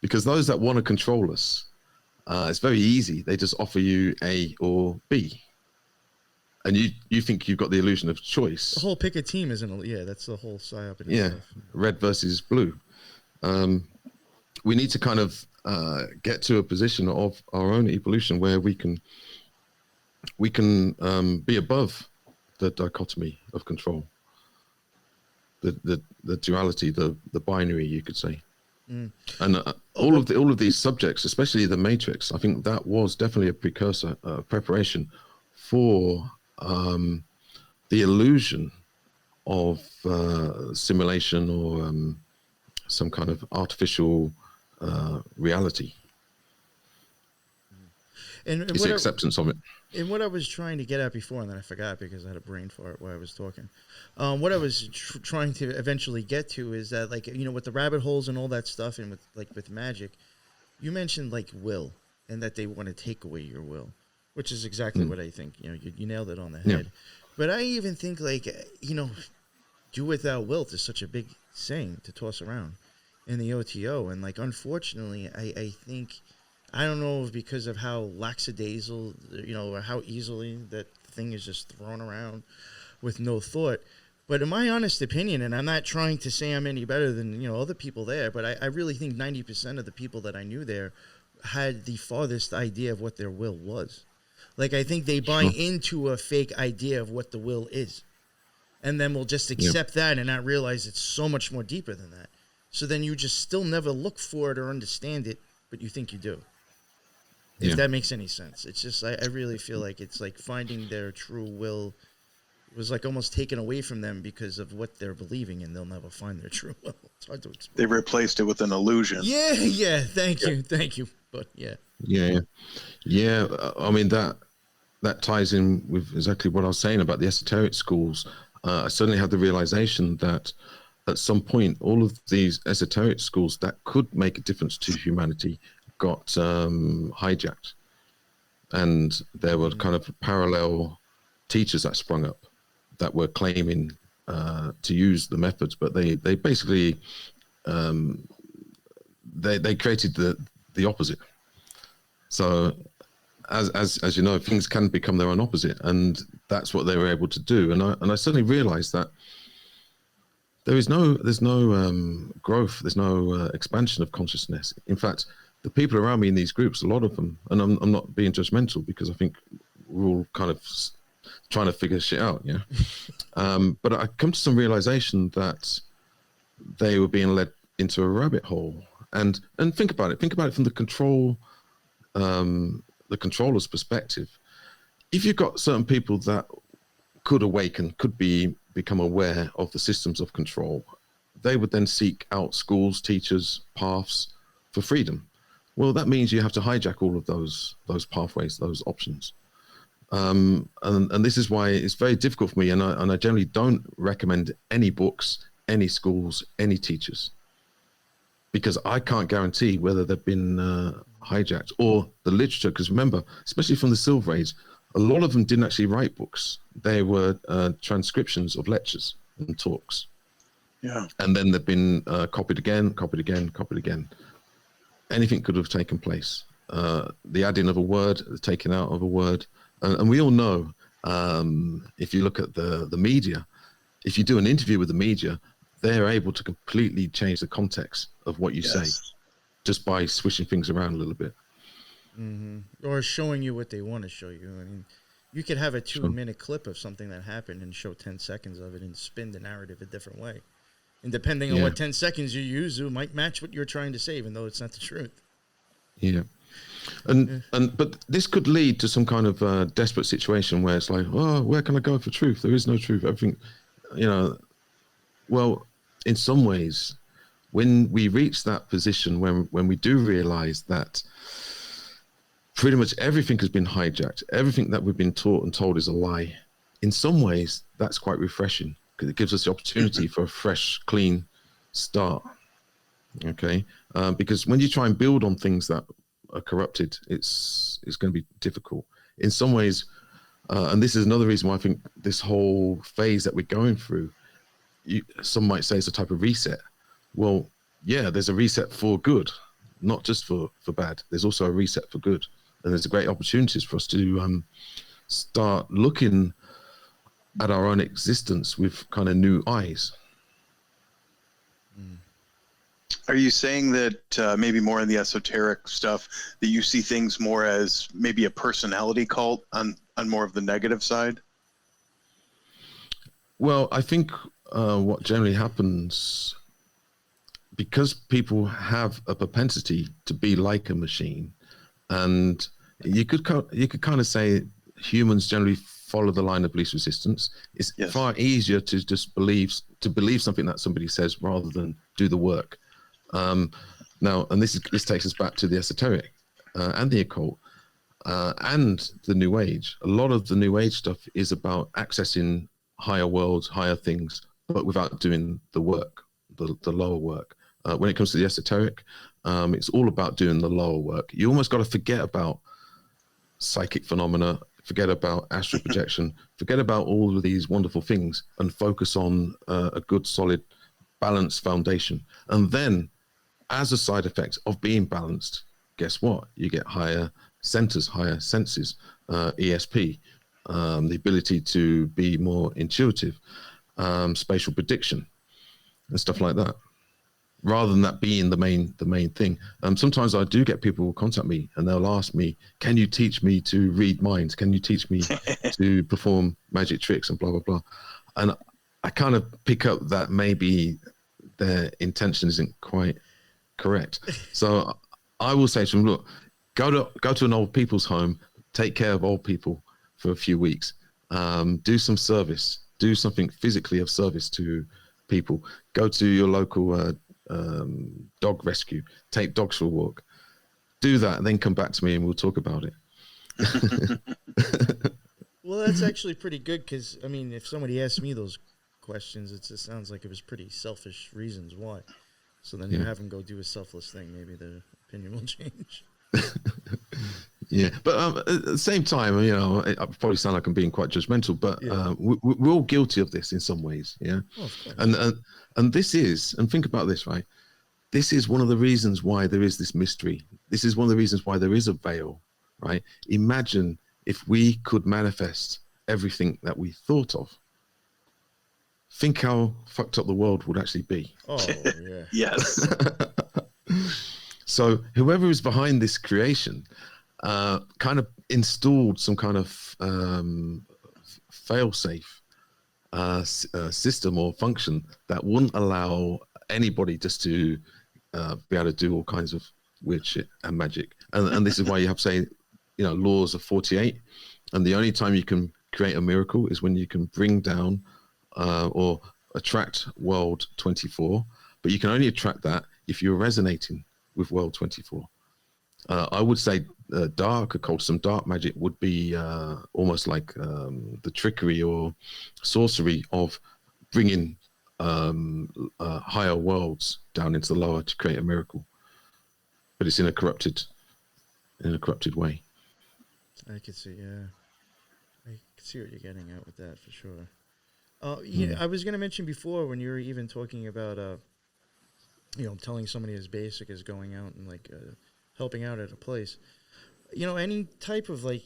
because those that want to control us, it's very easy. They just offer you A or B, and you think you've got the illusion of choice. The whole pick a team isn't. Yeah, that's the whole psyop. Yeah, red versus blue. We need to kind of get to a position of our own evolution where we can be above the dichotomy of control, the duality, the binary, you could say. And all of these subjects, especially the Matrix, I think that was definitely a precursor, preparation for the illusion of simulation or some kind of artificial reality. And it's the acceptance of it. And what I was trying to get at before, and then I forgot because I had a brain fart while I was talking. What I was trying to eventually get to is that, like, with the rabbit holes and all that stuff, and with magic, you mentioned like will, and that they want to take away your will, which is exactly what I think. You nailed it on the head. But I even think, like, do without wilt is such a big saying to toss around in the OTO, and like, unfortunately, I think, I don't know if because of how lackadaisical, or how easily that thing is just thrown around with no thought. But in my honest opinion, and I'm not trying to say I'm any better than other people there, but I really think 90% of the people that I knew there had the farthest idea of what their will was. Like, I think they buy into a fake idea of what the will is, and then will just accept that and not realize it's so much more deeper than that. So then you just still never look for it or understand it, but you think you do. If that makes any sense. It's just, I really feel like it's like finding their true will was like almost taken away from them because of what they're believing, and they'll never find their true will. It's hard to explain. They replaced it with an illusion. Yeah. Thank you. But yeah. I mean, that ties in with exactly what I was saying about the esoteric schools. I suddenly had the realization that at some point, all of these esoteric schools that could make a difference to humanity got hijacked, and there were kind of parallel teachers that sprung up that were claiming to use the methods, but they basically they created the opposite. So as you know, things can become their own opposite, and that's what they were able to do. And I suddenly realized that there's no growth, there's no expansion of consciousness. In fact, the people around me in these groups, a lot of them, and I'm not being judgmental because I think we're all kind of trying to figure shit out, but I come to some realization that they were being led into a rabbit hole. And think about it from the controller's perspective. If you've got certain people that could awaken, could become aware of the systems of control, they would then seek out schools, teachers, paths for freedom. Well, that means you have to hijack all of those pathways, those options. And this is why it's very difficult for me, and I generally don't recommend any books, any schools, any teachers. because I can't guarantee whether they've been hijacked or the literature. Because remember, especially from the Silver Age, a lot of them didn't actually write books. They were transcriptions of lectures and talks. Yeah. And then they've been copied again. Anything could have taken place. The adding of a word, the taking out of a word. And we all know, if you look at the media, if you do an interview with the media, they're able to completely change the context of what you say just by switching things around a little bit. Mm-hmm. Or showing you what they want to show you. I mean, you could have a 2-minute clip of something that happened and show 10 seconds of it and spin the narrative a different way. And depending on what 10 seconds you use, it might match what you're trying to say, even though it's not the truth. Yeah. But this could lead to some kind of desperate situation where it's like, oh, where can I go for truth? There is no truth. Everything, well, in some ways, when we reach that position, when we do realize that pretty much everything has been hijacked, everything that we've been taught and told is a lie, in some ways, that's quite refreshing because it gives us the opportunity for a fresh, clean start. Okay, because when you try and build on things that are corrupted, it's going to be difficult in some ways. And this is another reason why I think this whole phase that we're going through, some might say it's a type of reset. Well, yeah, there's a reset for good, not just for bad. There's also a reset for good. And there's great opportunities for us to start looking at our own existence with kind of new eyes. Are you saying that maybe more in the esoteric stuff that you see things more as maybe a personality cult on more of the negative side? Well, I think what generally happens, because people have a propensity to be like a machine, and you could kind of say humans generally follow the line of least resistance. It's far easier to just believe something that somebody says rather than do the work. Now, and this takes us back to the esoteric and the occult and the New Age. A lot of the New Age stuff is about accessing higher worlds, higher things, but without doing the work, the lower work. When it comes to the esoteric, it's all about doing the lower work. You almost got to forget about psychic phenomena, forget about astral projection, forget about all of these wonderful things, and focus on a good, solid, balanced foundation. And then, as a side effect of being balanced, guess what? You get higher centers, higher senses, ESP, the ability to be more intuitive, spatial prediction, and stuff like that. Rather than that being the main thing. Sometimes I do get people who contact me and they'll ask me, can you teach me to read minds? Can you teach me to perform magic tricks and blah, blah, blah. And I kind of pick up that maybe their intention isn't quite correct. So I will say to them, look, go to an old people's home, take care of old people for a few weeks, do some service, do something physically of service to people, go to your local dog rescue, take dogs for a walk, do that, and then come back to me and we'll talk about it. Well, that's actually pretty good because, I mean, if somebody asks me those questions, it just sounds like it was pretty selfish reasons why. So then you have them go do a selfless thing. Maybe the opinion will change. Yeah, but at the same time, I probably sound like I'm being quite judgmental, but we're all guilty of this in some ways. Yeah, and this is, and think about this, right? This is one of the reasons why there is this mystery. This is one of the reasons why there is a veil, right? Imagine if we could manifest everything that we thought of. Think how fucked up the world would actually be. Oh, yeah. Yes. So whoever is behind this creation kind of installed some kind of fail-safe system or function that wouldn't allow anybody just to be able to do all kinds of weird shit and magic. And this is why you have, say, laws of 48. And the only time you can create a miracle is when you can bring down or attract world 24. But you can only attract that if you're resonating with world 24. I would say dark occult, some dark magic would be almost like the trickery or sorcery of bringing higher worlds down into the lower to create a miracle, but it's in a corrupted way. I could see, yeah. I could see what you're getting at with that for sure. Yeah, I was going to mention before when you were even talking about, telling somebody as basic as going out and like helping out at a place. Any type of like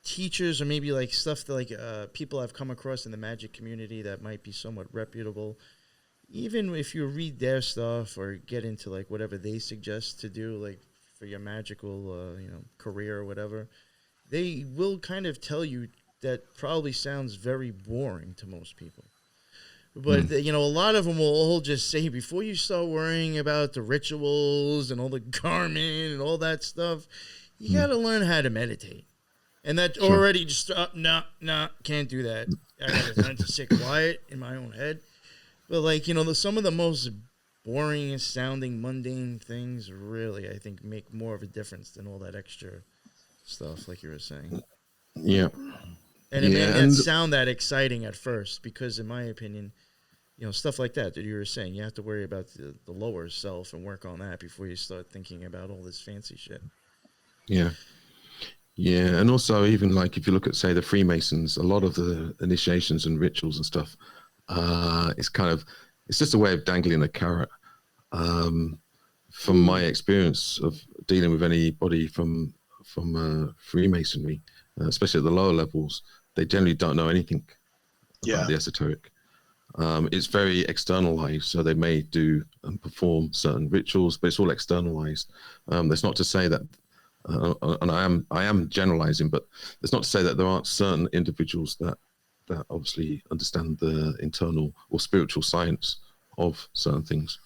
teachers or maybe like stuff that like people I've come across in the magic community that might be somewhat reputable. Even if you read their stuff or get into like whatever they suggest to do, like for your magical, career or whatever, they will kind of tell you that probably sounds very boring to most people. But, a lot of them will all just say, before you start worrying about the rituals and all the garment and all that stuff, you got to learn how to meditate. And that already just, no, can't do that. I got to learn to sit quiet in my own head. But, like, some of the most boring sounding, mundane things really, I think, make more of a difference than all that extra stuff, like you were saying. Yeah. And it may not sound that exciting at first because, in my opinion, stuff like that you were saying, you have to worry about the lower self and work on that before you start thinking about all this fancy shit. Yeah. Yeah. And also, even like if you look at, say, the Freemasons, a lot of the initiations and rituals and stuff, it's just a way of dangling a carrot. From my experience of dealing with anybody from Freemasonry, especially at the lower levels, they generally don't know anything about the esoteric. It's very externalized, so they may do and perform certain rituals, but it's all externalized. That's not to say that, and I am generalizing, but that's not to say that there aren't certain individuals that obviously understand the internal or spiritual science of certain things.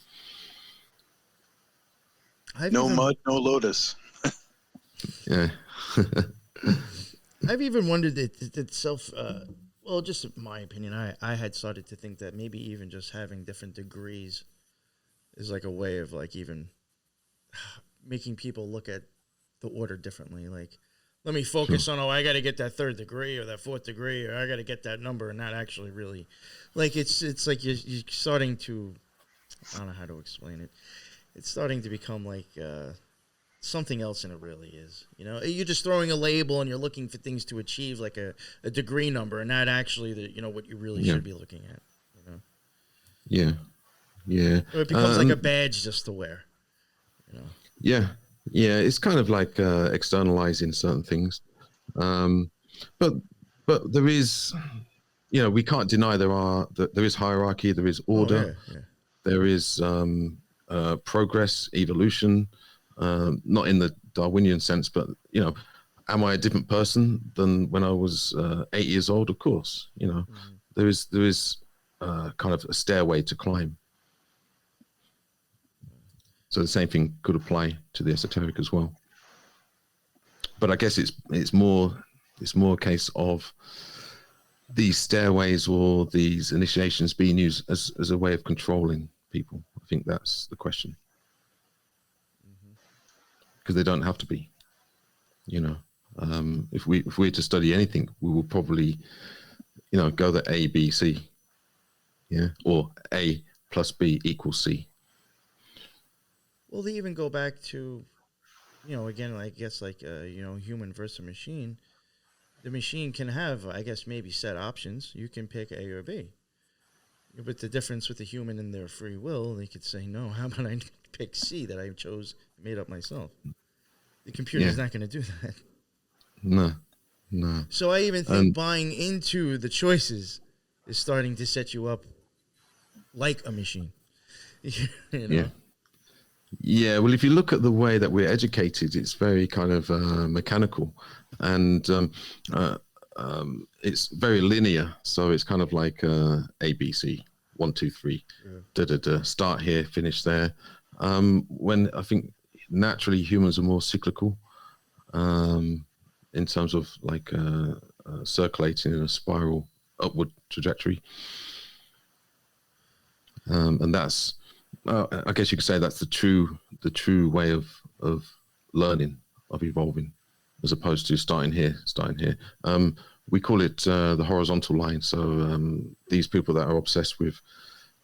No mud, no lotus. Yeah. I've even wondered itself. Well, just in my opinion, I had started to think that maybe even just having different degrees is like a way of like even making people look at the order differently. Like, let me focus on, I got to get that 3rd degree or that 4th degree, or I got to get that number, and not actually really. Like, it's like you're starting to, I don't know how to explain it. It's starting to become like something else than it really is. You're just throwing a label and you're looking for things to achieve, like a degree number, and not actually what you really should be looking at. Yeah. Or it becomes like a badge just to wear. Yeah. It's kind of like externalizing certain things, but there is, we can't deny there is hierarchy, there is order, there is progress, evolution. Not in the Darwinian sense, but am I a different person than when I was 8 years old? Of course, there is kind of a stairway to climb. So the same thing could apply to the esoteric as well. But I guess it's more a case of these stairways or these initiations being used as a way of controlling people. I think that's the question. Because they don't have to be, if we're to study anything, we will probably, go the A, B, C, or A plus B equals C. Well, they even go back to, again, I guess like, human versus machine. The machine can have, I guess, maybe set options. You can pick A or B. But the difference with the human and their free will, they could say, no, how about I pick C that I chose, made up myself? The computer's not going to do that. No. So I even think buying into the choices is starting to set you up like a machine. Yeah, well, if you look at the way that we're educated, it's very kind of mechanical, and it's very linear. So it's kind of like ABC, 1, 2, 3, start here, finish there. When I think naturally humans are more cyclical in terms of like circulating in a spiral upward trajectory, and that's I guess you could say that's the true way of learning, of evolving, as opposed to starting here. We call it the horizontal line. So these people that are obsessed with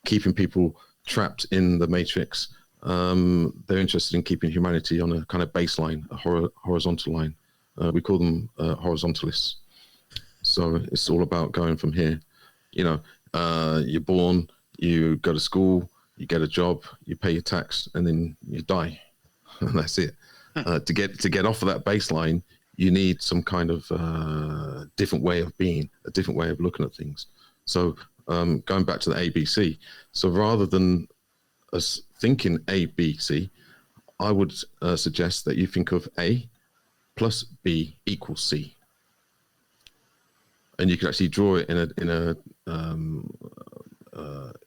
keeping people trapped in the matrix. They're interested in keeping humanity on a kind of baseline, a horizontal line. We call them horizontalists. So it's all about going from here. You know, you're born, you go to school, you get a job, you pay your tax, and then you die, and that's it. To get off of that baseline, you need some kind of different way of being, a different way of looking at things. So going back to the ABC, so rather than us thinking A, B, C, I would suggest that you think of A plus B equals C, and you can actually draw it in a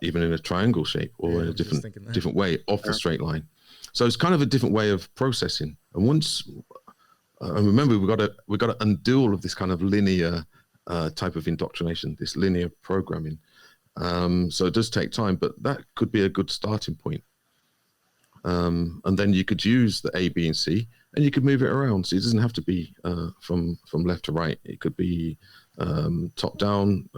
even in a triangle shape or in a different way off the straight line. So it's kind of a different way of processing. And once, and remember, we've got to undo all of this kind of linear type of indoctrination, this linear programming. So it does take time, but that could be a good starting point. And then you could use the A, B, and C, and you could move it around. So it doesn't have to be from left to right. It could be top down,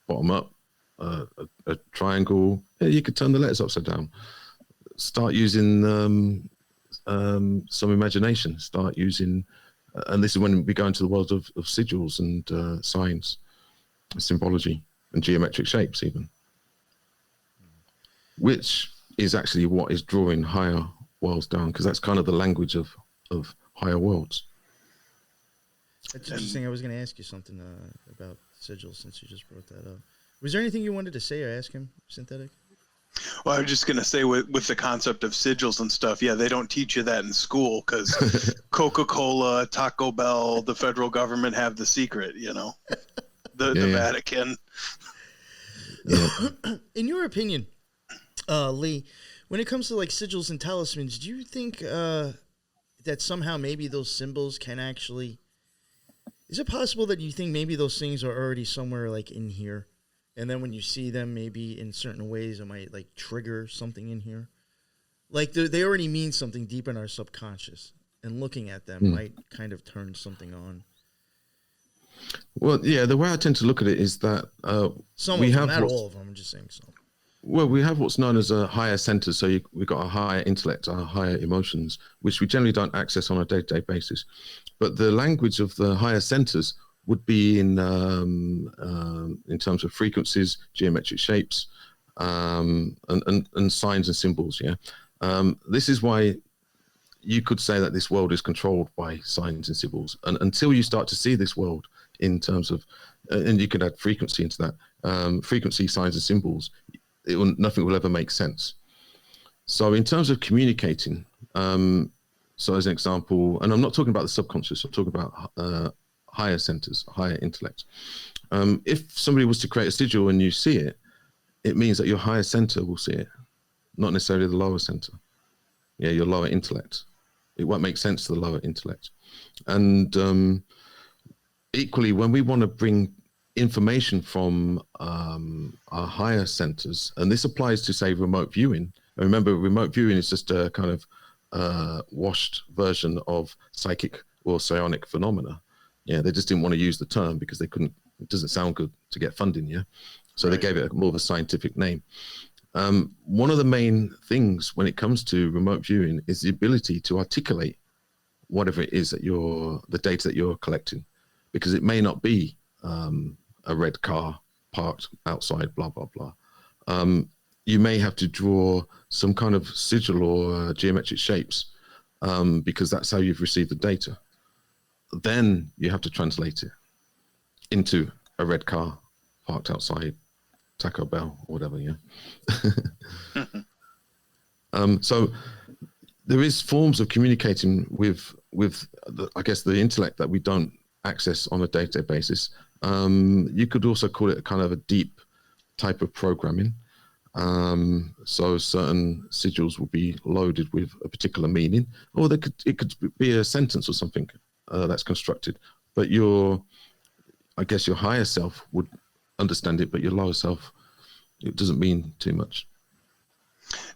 bottom up, a triangle. Yeah, you could turn the letters upside down. Start using some imagination. Start using, and this is when we go into the world of sigils and signs, symbology, and geometric shapes even, which is actually what is drawing higher worlds down, because that's kind of the language of higher worlds. That's interesting. I was going to ask you something about sigils since you just brought that up. Was there anything you wanted to say or ask him, Synthetic? Well, I was just going to say with the concept of sigils and stuff, yeah, they don't teach you that in school because Coca-Cola, Taco Bell, the federal government have the secret, you know, the Vatican. Yeah. In your opinion, Lee, when it comes to like sigils and talismans, do you think that somehow maybe those symbols can actually... Is it possible that you think maybe those things are already somewhere like in here? And then when you see them, maybe in certain ways, it might like trigger something in here. Like they already mean something deep in our subconscious, and looking at them might kind of turn something on. Well, yeah, the way I tend to look at it is that some of them, not all of them. I'm just saying some. Well, we have what's known as a higher center. So we've got a higher intellect, our higher emotions, which we generally don't access on a day-to-day basis. But the language of the higher centers would be in terms of frequencies, geometric shapes, and signs and symbols. Yeah, this is why you could say that this world is controlled by signs and symbols, and until you start to see this world in terms of, and you could add frequency into that, frequency, signs and symbols, nothing will ever make sense. So in terms of communicating, so as an example, and I'm not talking about the subconscious, I'm talking about higher centers, higher intellect. If somebody was to create a sigil and you see it, it means that your higher center will see it, not necessarily the lower center. Yeah, your lower intellect. It won't make sense to the lower intellect. And equally, when we want to bring information from our higher centers, and this applies to, say, remote viewing. And remember, remote viewing is just a kind of washed version of psychic or psionic phenomena. Yeah, they just didn't want to use the term because they couldn't. It doesn't sound good to get funding. Yeah, so they gave it more of a scientific name. One of the main things when it comes to remote viewing is the ability to articulate whatever it is that the data that you're collecting, because it may not be a red car parked outside, blah, blah, blah. You may have to draw some kind of sigil or geometric shapes because that's how you've received the data. Then you have to translate it into a red car parked outside Taco Bell or whatever, yeah. So there is forms of communicating with I guess, the intellect that we don't access on a day-to-day basis. You could also call it a kind of a deep type of programming. So certain sigils will be loaded with a particular meaning, or it could be a sentence or something that's constructed. But I guess your higher self would understand it, but your lower self, it doesn't mean too much.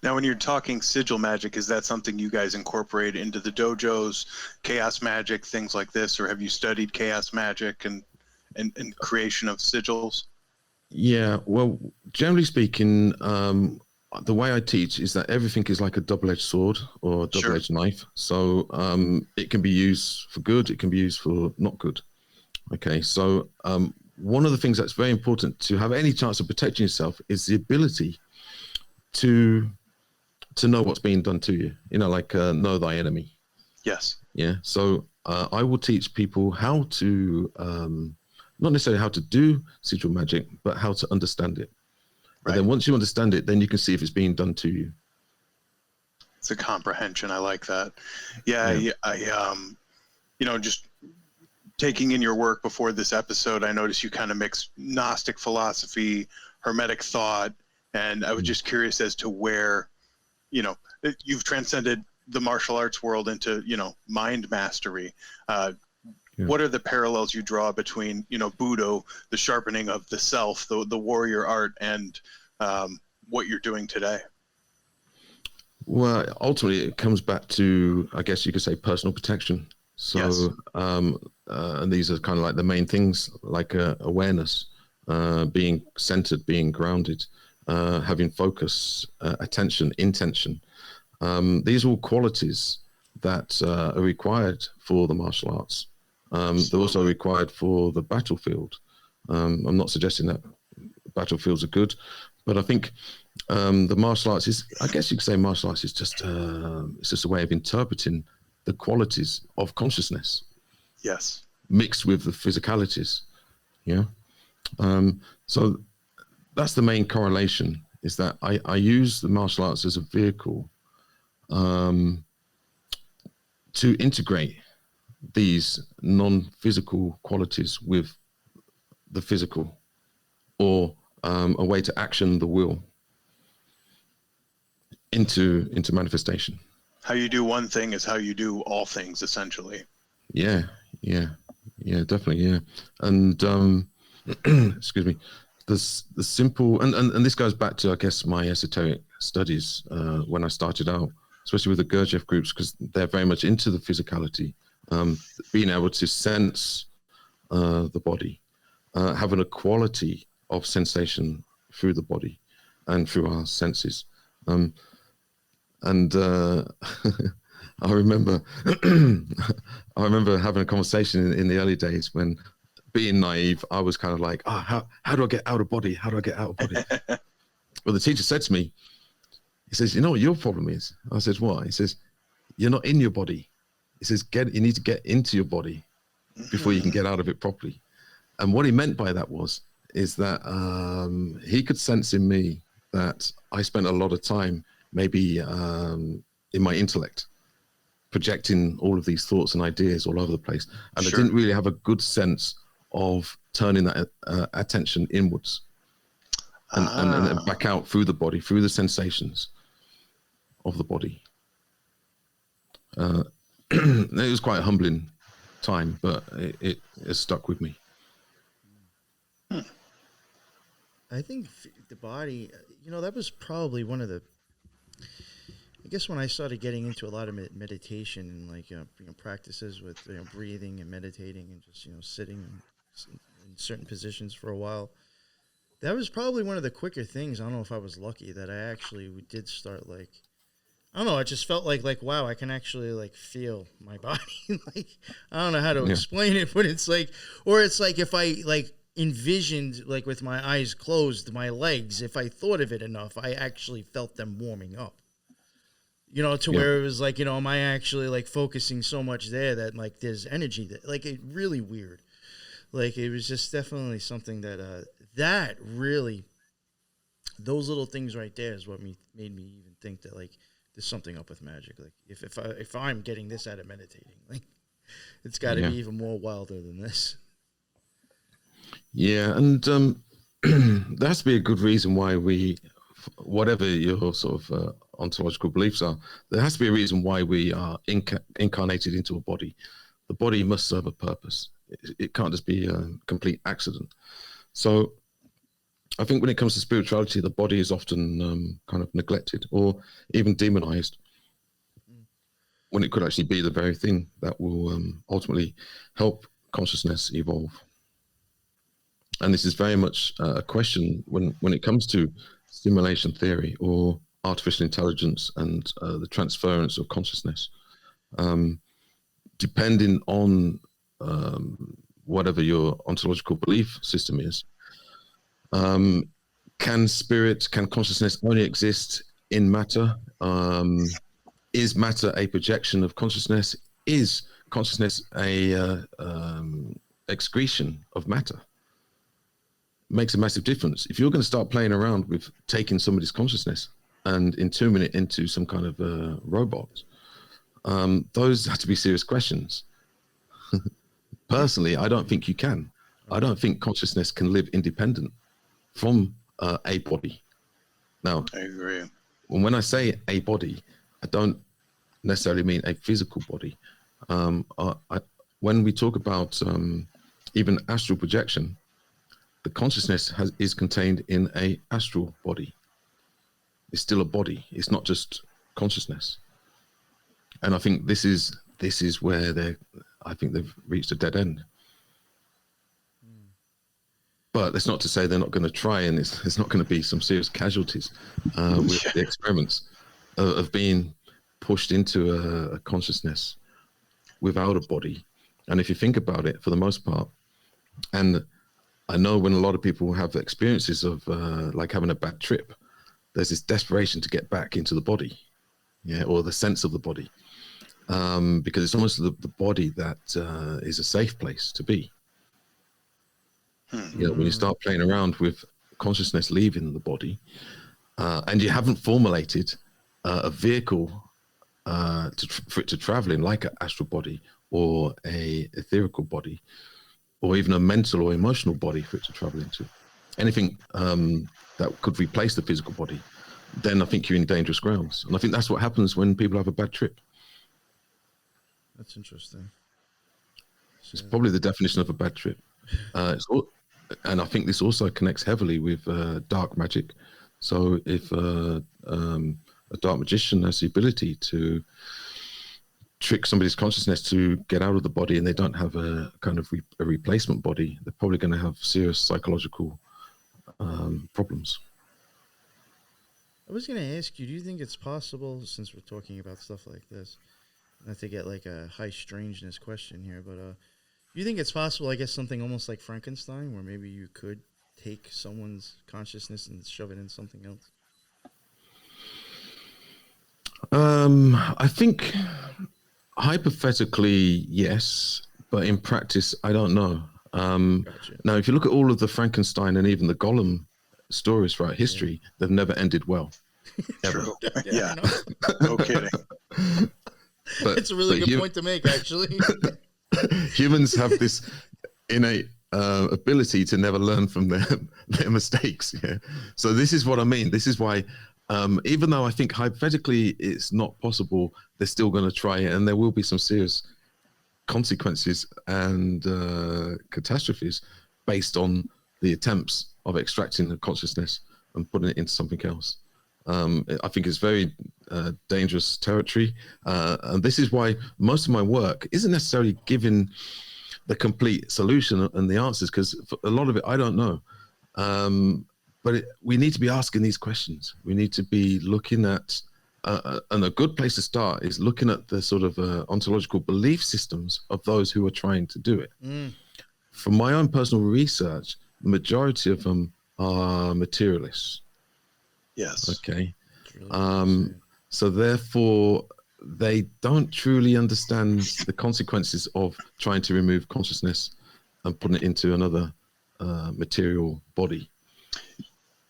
Now, when you're talking sigil magic, is that something you guys incorporate into the dojos, chaos magic, things like this, or have you studied chaos magic and creation of sigils? Yeah, well, generally speaking, the way I teach is that everything is like a double-edged sword or a Sure. double-edged knife. So it can be used for good, it can be used for not good. Okay, so one of the things that's very important to have any chance of protecting yourself is the ability to know what's being done to you. You know, like know thy enemy. Yes. Yeah. So I will teach people how to not necessarily how to do sigil magic, but how to understand it. Right. And then once you understand it, then you can see if it's being done to you. It's a comprehension. I like that. Yeah. Yeah. Just taking in your work before this episode, I noticed you kind of mix Gnostic philosophy, Hermetic thought, and I was just curious as to where, you've transcended the martial arts world into, mind mastery. What are the parallels you draw between, Budo, the sharpening of the self, the warrior art, and what you're doing today? Well, ultimately, it comes back to, I guess you could say, personal protection. So, Yes. And these are kind of like the main things, like awareness, being centered, being grounded, having focus, attention, intention. These are all qualities that are required for the martial arts. They're also required for the battlefield. I'm not suggesting that battlefields are good, but I think the martial arts is, I guess you could say martial arts is just it's just a way of interpreting the qualities of consciousness. Yes. Mixed with the physicalities. Yeah. So that's the main correlation, is that I use the martial arts as a vehicle to integrate these non-physical qualities with the physical, or a way to action the will into manifestation. How you do one thing is how you do all things, essentially. Yeah, definitely, yeah. And excuse me, the simple, and this goes back to, I guess, my esoteric studies when I started out, especially with the Gurdjieff groups, because they're very much into the physicality, being able to sense the body, having a quality of sensation through the body and through our senses. And I remember I remember having a conversation in the early days when, being naive, I was kind of like, how do I get out of body? How do I get out of body? Well, the teacher said to me, he says, you know what your problem is? I said, what? He says, you're not in your body. He says, you need to get into your body before you can get out of it properly. And what he meant by that is that he could sense in me that I spent a lot of time maybe in my intellect, projecting all of these thoughts and ideas all over the place. And Sure. I didn't really have a good sense of turning that attention inwards and back out through the body, through the sensations of the body. It was quite a humbling time, but it stuck with me. I think the body, that was probably one of the, I guess when I started getting into a lot of meditation and like, practices with, breathing and meditating and just, sitting in certain positions for a while, that was probably one of the quicker things. I don't know if I was lucky that I actually did start, like, I don't know. I just felt like, wow, I can actually like feel my body. Like, I don't know how to explain it, but it's like, or it's like if I like envisioned, like with my eyes closed, my legs, if I thought of it enough, I actually felt them warming up. Where it was like, am I actually like focusing so much there that like there's energy that, like, it really weird. Like, it was just definitely something that that really, those little things right there is what made me even think that like there's something up with magic. Like if I'm getting this out of meditating, like it's got to be even more wilder than this. Yeah, and there has to be a good reason why we, whatever your sort of ontological beliefs are, there has to be a reason why we are incarnated into a body. The body must serve a purpose. It can't just be a complete accident. So I think when it comes to spirituality, the body is often kind of neglected or even demonized, when it could actually be the very thing that will ultimately help consciousness evolve. And this is very much a question when it comes to simulation theory or artificial intelligence and the transference of consciousness. Depending on whatever your ontological belief system is, can consciousness only exist in matter? Is matter a projection of consciousness? Is consciousness a excretion of matter? Makes a massive difference. If you're going to start playing around with taking somebody's consciousness and entombing it into some kind of robot, those have to be serious questions. Personally, I don't think you can. I don't think consciousness can live independent from a body. Now, I agree. when I say a body, I don't necessarily mean a physical body. When we talk about even astral projection, the consciousness is contained in a astral body. It's still a body. It's not just consciousness. And I think this is where I think they've reached a dead end. But that's not to say they're not going to try, and there's not going to be some serious casualties with the experiments of being pushed into a consciousness without a body. And if you think about it, for the most part, and I know when a lot of people have experiences of like having a bad trip, there's this desperation to get back into the body, or the sense of the body, because it's almost the body that is a safe place to be. When you start playing around with consciousness leaving the body, and you haven't formulated a vehicle for it to travel in, like an astral body or a etherical body, or even a mental or emotional body for it to travel into, anything that could replace the physical body, then I think you're in dangerous grounds. And I think that's what happens when people have a bad trip. That's interesting. It's probably the definition of a bad trip. And I think this also connects heavily with dark magic. So if a dark magician has the ability to trick somebody's consciousness to get out of the body, and they don't have a kind of a replacement body, they're probably going to have serious psychological problems. I was going to ask you, do you think it's possible, since we're talking about stuff like this, not to get like a high strangeness question here, but do you think it's possible, I guess, something almost like Frankenstein, where maybe you could take someone's consciousness and shove it in something else? I think hypothetically, yes, but in practice, I don't know. Gotcha. Now, if you look at all of the Frankenstein and even the Golem stories throughout history, they've never ended well. Ever. True. Yeah. No kidding. It's a really good point to make, actually. Humans have this innate ability to never learn from their mistakes. Yeah. So this is what I mean. This is why, even though I think hypothetically it's not possible, they're still going to try it, and there will be some serious consequences and catastrophes based on the attempts of extracting the consciousness and putting it into something else. I think it's very dangerous territory, and this is why most of my work isn't necessarily giving the complete solution and the answers, because a lot of it I don't know. But we need to be asking these questions. We need to be looking at, and a good place to start is looking at the sort of ontological belief systems of those who are trying to do it. From my own personal research, the majority of them are materialists. Yes. Okay. Really So therefore, they don't truly understand the consequences of trying to remove consciousness and putting it into another material body.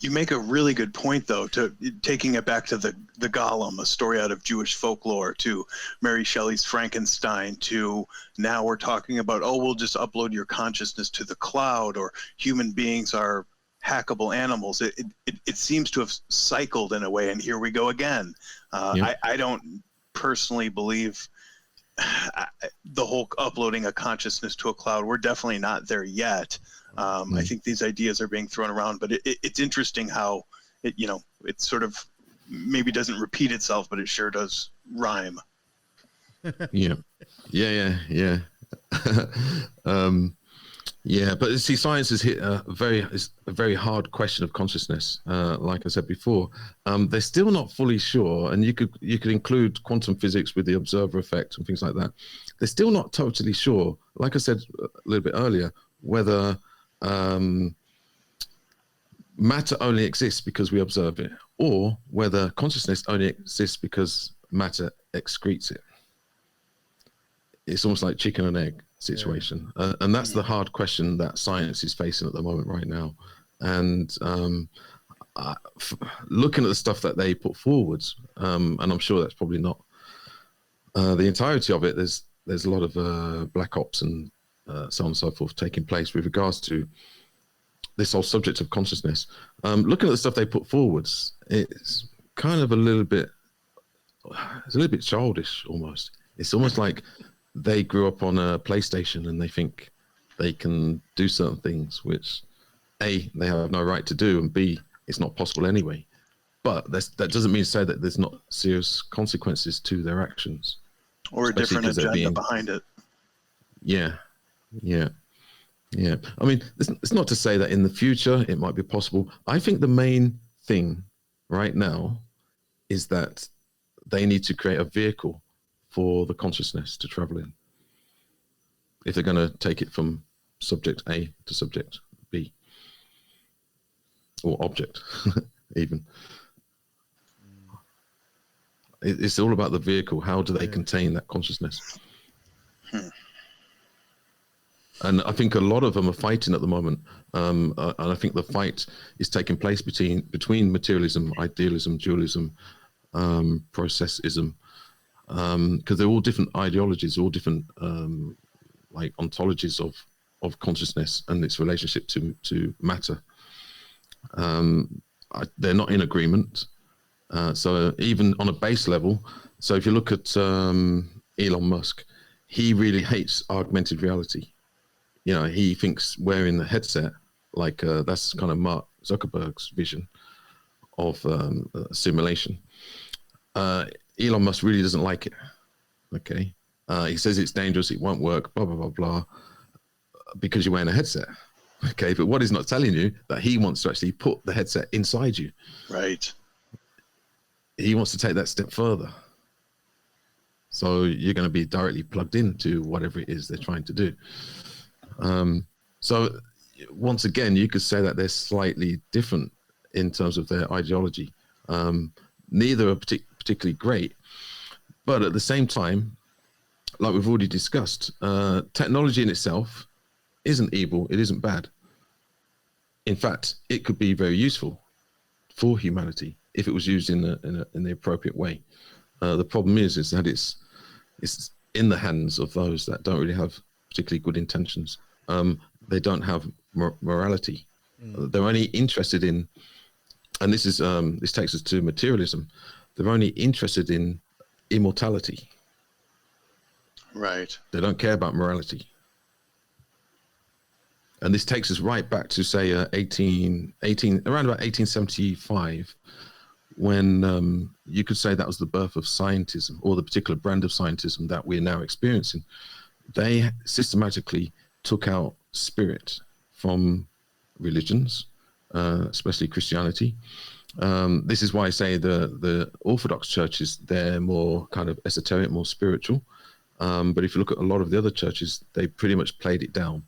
You make a really good point, though, to taking it back to the Golem, a story out of Jewish folklore, to Mary Shelley's Frankenstein, to now we're talking about, we'll just upload your consciousness to the cloud, or human beings are hackable animals. It seems to have cycled in a way, and here we go again. I don't personally believe the whole uploading a consciousness to a cloud. We're definitely not there yet. I think these ideas are being thrown around, but it's interesting how it sort of maybe doesn't repeat itself, but it sure does rhyme. Yeah. Yeah, but see, science has hit it's a very hard question of consciousness. Like I said before, they're still not fully sure, and you could include quantum physics with the observer effect and things like that. They're still not totally sure. Like I said a little bit earlier, whether matter only exists because we observe it, or whether consciousness only exists because matter excretes it. It's almost like chicken and egg situation. And that's the hard question that science is facing at the moment right now. And looking at the stuff that they put forwards, and I'm sure that's probably not the entirety of it, there's a lot of black ops and so on and so forth taking place with regards to this whole subject of consciousness. Looking at the stuff they put forwards, it's kind of a little bit childish almost. It's almost like they grew up on a PlayStation and they think they can do certain things, which A, they have no right to do, and B, it's not possible anyway. But that doesn't mean to say that there's not serious consequences to their actions. Or a different agenda behind it. Yeah. I mean, it's not to say that in the future it might be possible. I think the main thing right now is that they need to create a vehicle for the consciousness to travel in, if they're going to take it from subject A to subject B, or object even. It's all about the vehicle. How do they contain that consciousness? And I think a lot of them are fighting at the moment, and I think the fight is taking place between materialism, idealism, dualism, processism, because they're all different ideologies, all different like ontologies of consciousness and its relationship to matter. They're not in agreement. So even on a base level, so if you look at Elon Musk, he really hates augmented reality. You know, he thinks wearing the headset, like that's kind of Mark Zuckerberg's vision of simulation. Elon Musk really doesn't like it. Okay, he says it's dangerous, it won't work, blah blah blah blah, because you're wearing a headset. Okay, but what he's not telling you that he wants to actually put the headset inside you. Right. He wants to take that step further. So you're going to be directly plugged into whatever it is they're trying to do. So once again, you could say that they're slightly different in terms of their ideology. Neither are particularly great, but at the same time, like we've already discussed, technology in itself isn't evil. It isn't bad. In fact, it could be very useful for humanity if it was used in the appropriate way. The problem is that it's in the hands of those that don't really have particularly good intentions. They don't have morality. They're only interested in, and this takes us to materialism. They're only interested in immortality. Right. They don't care about morality. And this takes us right back to say around about 1875, when you could say that was the birth of scientism, or the particular brand of scientism that we're now experiencing. They systematically took out spirit from religions, especially Christianity. This is why I say the Orthodox churches, they're more kind of esoteric, more spiritual. But if you look at a lot of the other churches, they pretty much played it down.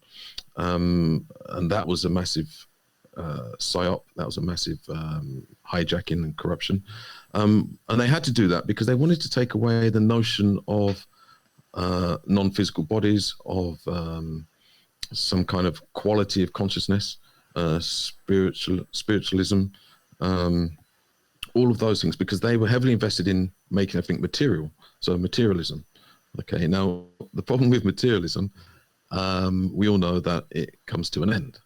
And that was a massive psyop. That was a massive hijacking and corruption. And they had to do that because they wanted to take away the notion of non-physical bodies, of some kind of quality of consciousness, spiritualism, all of those things, because they were heavily invested in making everything material. So materialism. Okay, now the problem with materialism, we all know that it comes to an end.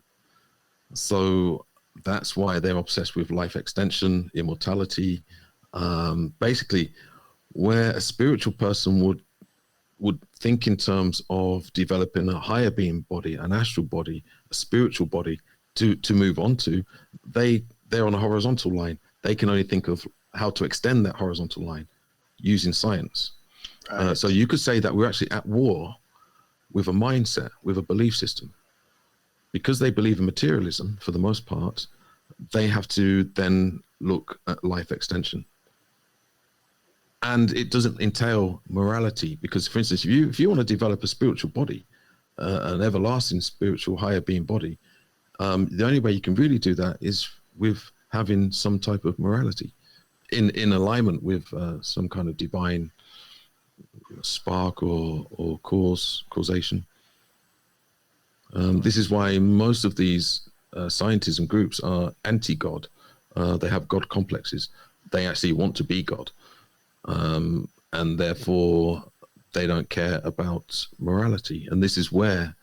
So that's why they're obsessed with life extension, immortality. Basically, where a spiritual person would think in terms of developing a higher being body, an astral body, a spiritual body to move on to, they're on a horizontal line. They can only think of how to extend that horizontal line using science. Right. So you could say that we're actually at war with a mindset, with a belief system. because they believe in materialism for the most part, they have to then look at life extension. And it doesn't entail morality, because, for instance, if you want to develop a spiritual body, an everlasting spiritual higher being body, the only way you can really do that is with having some type of morality in alignment with some kind of divine spark or causation. This is why most of these scientists and groups are anti-God. They have God complexes. They actually want to be God. And therefore they don't care about morality. And this is where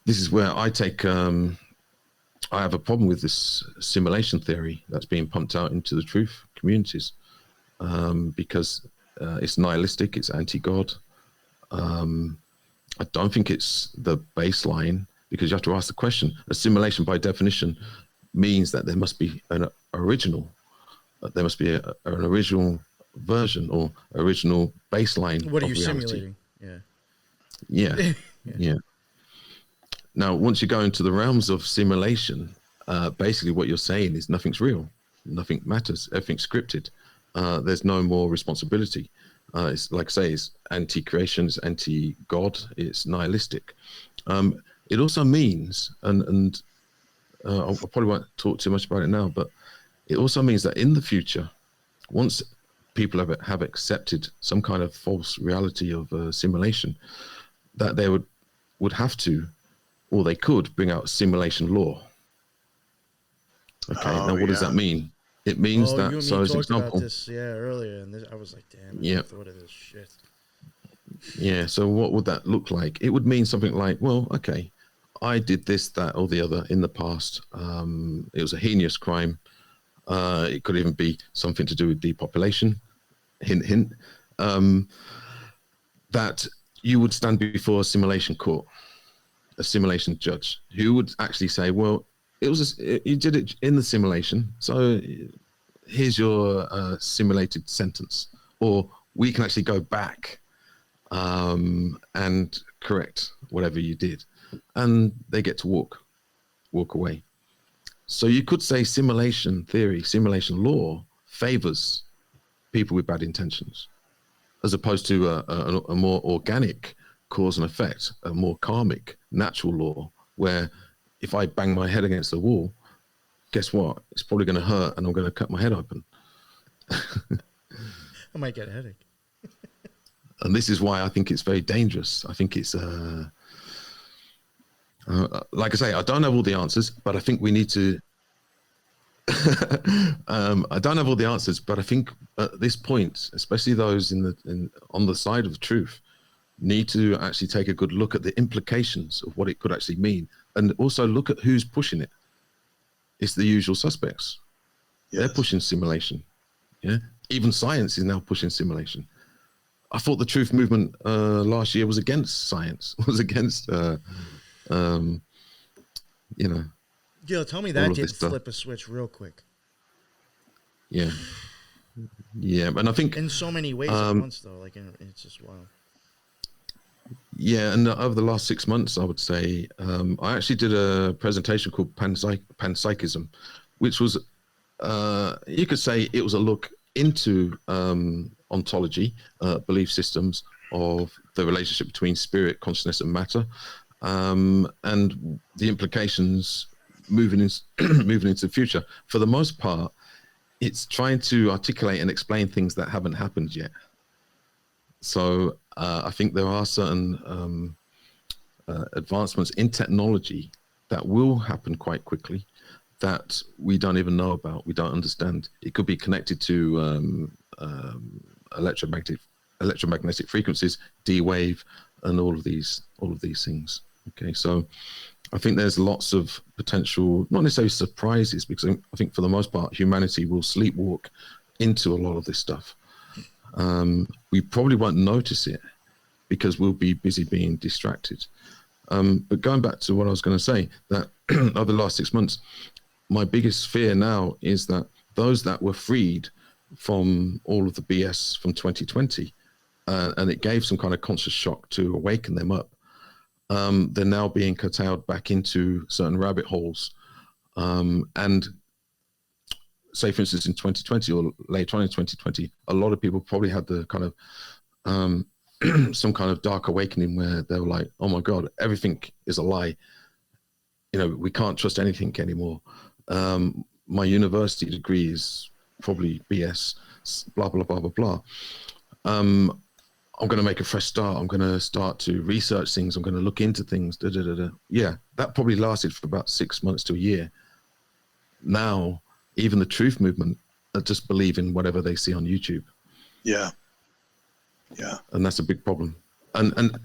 I take, I have a problem with this simulation theory that's being pumped out into the truth communities, because it's nihilistic, it's anti-God. I don't think it's the baseline, because you have to ask the question. A simulation, by definition, means that there must be an original. There must be an original version or original baseline. What are you reality. simulating? Yeah. Now, once you go into the realms of simulation, basically what you're saying is nothing's real, nothing matters, everything's scripted. There's no more responsibility. It's like I say, it's anti-creation, it's anti-God, it's nihilistic. It also means, and I probably won't talk too much about it now, but it also means that in the future, once people have accepted some kind of false reality of simulation, that they would have to, or they could, bring out simulation law. Okay, now what does that mean? It means that, you and so me as an talked about example, this, earlier, and I was like, damn, I Yeah. never thought of this shit. yeah, so what would that look like? It would mean something like, well, okay, I did this, that, or the other in the past. It was a heinous crime. It could even be something to do with depopulation. Hint, hint. That you would stand before a simulation court, a simulation judge, who would actually say, well, you did it in the simulation, so here's your simulated sentence, or we can actually go back and correct whatever you did, and they get to walk away. So you could say simulation theory, simulation law favors people with bad intentions, as opposed to a more organic cause and effect, a more karmic, natural law, where if I bang my head against the wall, guess what? It's probably going to hurt, and I'm going to cut my head open. I might get a headache. And this is why I think it's very dangerous. I think it's, like I say, I don't have all the answers, but I think we need to. I don't have all the answers, but I think at this point, especially those on the side of the truth, need to actually take a good look at the implications of what it could actually mean, and also look at who's pushing it. It's the usual suspects. Yes. They're pushing simulation. Yeah, even science is now pushing simulation. I thought the truth movement last year was against science, was against, you know. Gil, tell me that didn't flip a switch real quick. Yeah. Yeah, and I think in so many ways at once, though, like it's just wild. Yeah, and over the last 6 months, I would say, I actually did a presentation called Panpsychism, which was, you could say it was a look into ontology, belief systems of the relationship between spirit, consciousness, and matter, and the implications moving into the future. For the most part, it's trying to articulate and explain things that haven't happened yet. So I think there are certain advancements in technology that will happen quite quickly that we don't even know about, we don't understand. It could be connected to electromagnetic frequencies, D-wave, and all of these things. Okay, so I think there's lots of potential, not necessarily surprises, because I think for the most part, humanity will sleepwalk into a lot of this stuff. We probably won't notice it because we'll be busy being distracted. But going back to what I was going to say, that over the last 6 months, my biggest fear now is that those that were freed from all of the BS from 2020, and it gave some kind of conscious shock to awaken them up, they're now being curtailed back into certain rabbit holes. And say, for instance, in 2020 or later on in 2020, a lot of people probably had the kind of some kind of dark awakening where they were like, oh my God, everything is a lie. You know, we can't trust anything anymore. My university degree is probably BS, blah, blah, blah, blah, blah. I'm going to make a fresh start. I'm going to start to research things. I'm going to look into things. Da, da, da, da. Yeah, that probably lasted for about 6 months to a year. Now, even the truth movement just believe in whatever they see on YouTube. Yeah. Yeah. And that's a big problem. And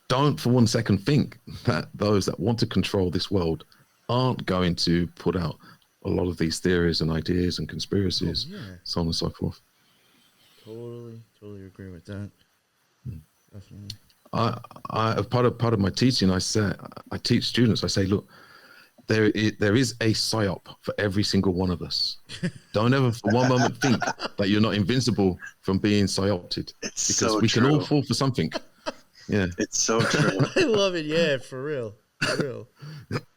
don't for 1 second think that those that want to control this world aren't going to put out a lot of these theories and ideas and conspiracies, so on and so forth. Totally agree with that. Definitely. Part of my teaching, I teach students, I say, look, there is a psyop for every single one of us. Don't ever for one moment think that you're not invincible from being psyopted. It's because so we true. can all fall for something. Yeah. It's so true. I love it. Yeah, for real.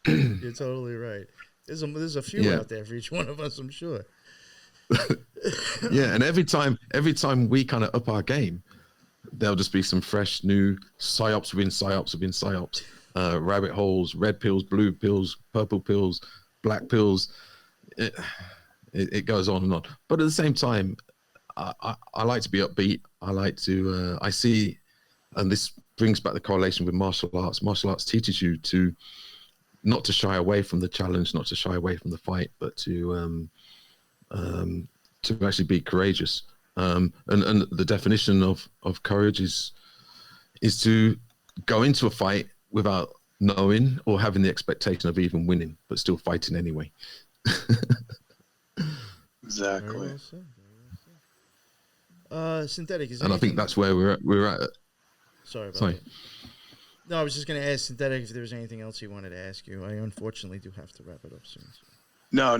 You're totally right. There's a few out there for each one of us, I'm sure. Yeah, and every time we kind of up our game, there'll just be some fresh new psyops within psyops within psyops. Rabbit holes, red pills, blue pills, purple pills, black pills. It goes on and on. But at the same time, I like to be upbeat. I like to, I see, and this brings back the correlation with martial arts. Martial arts teaches you to not to shy away from the challenge, not to shy away from the fight, but to actually be courageous. And the definition of courage is to go into a fight without knowing or having the expectation of even winning, but still fighting anyway. Exactly. Synthetic is. And I think that's where we're at. Sorry. That. No, I was just going to ask Synthetic if there was anything else he wanted to ask you. I unfortunately do have to wrap it up soon. So. No,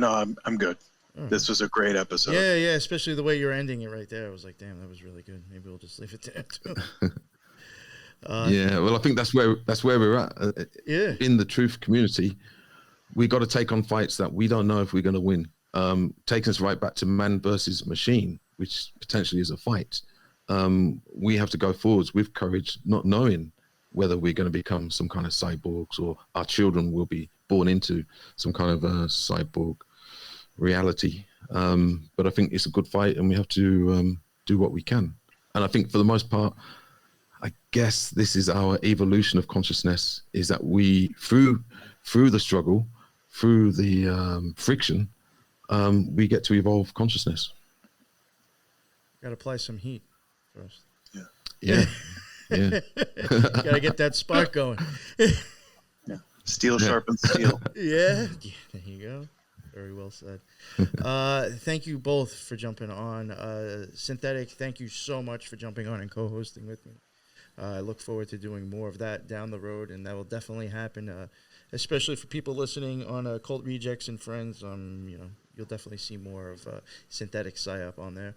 I'm good. Right. This was a great episode. Yeah, especially the way you're ending it right there. I was like, damn, that was really good. Maybe we'll just leave it there too. Yeah, well, I think that's where we're at. In the truth community, we got to take on fights that we don't know if we're going to win. Taking us right back to man versus machine, which potentially is a fight. We have to go forwards with courage, not knowing whether we're going to become some kind of cyborgs or our children will be born into some kind of cyborg reality. But I think it's a good fight, and we have to do what we can. And I think for the most part, I guess this is our evolution of consciousness, is that we, through the struggle, through the friction, we get to evolve consciousness. Got to apply some heat first. Yeah. Got to get that spark going. Yeah. Steel sharpens steel. Yeah, there you go. Very well said. Thank you both for jumping on. Synthetic, thank you so much for jumping on and co-hosting with me. I look forward to doing more of that down the road, and that will definitely happen, especially for people listening on Occult Rejects and Friends. You'll definitely see more of Synthetic PSYOP on there.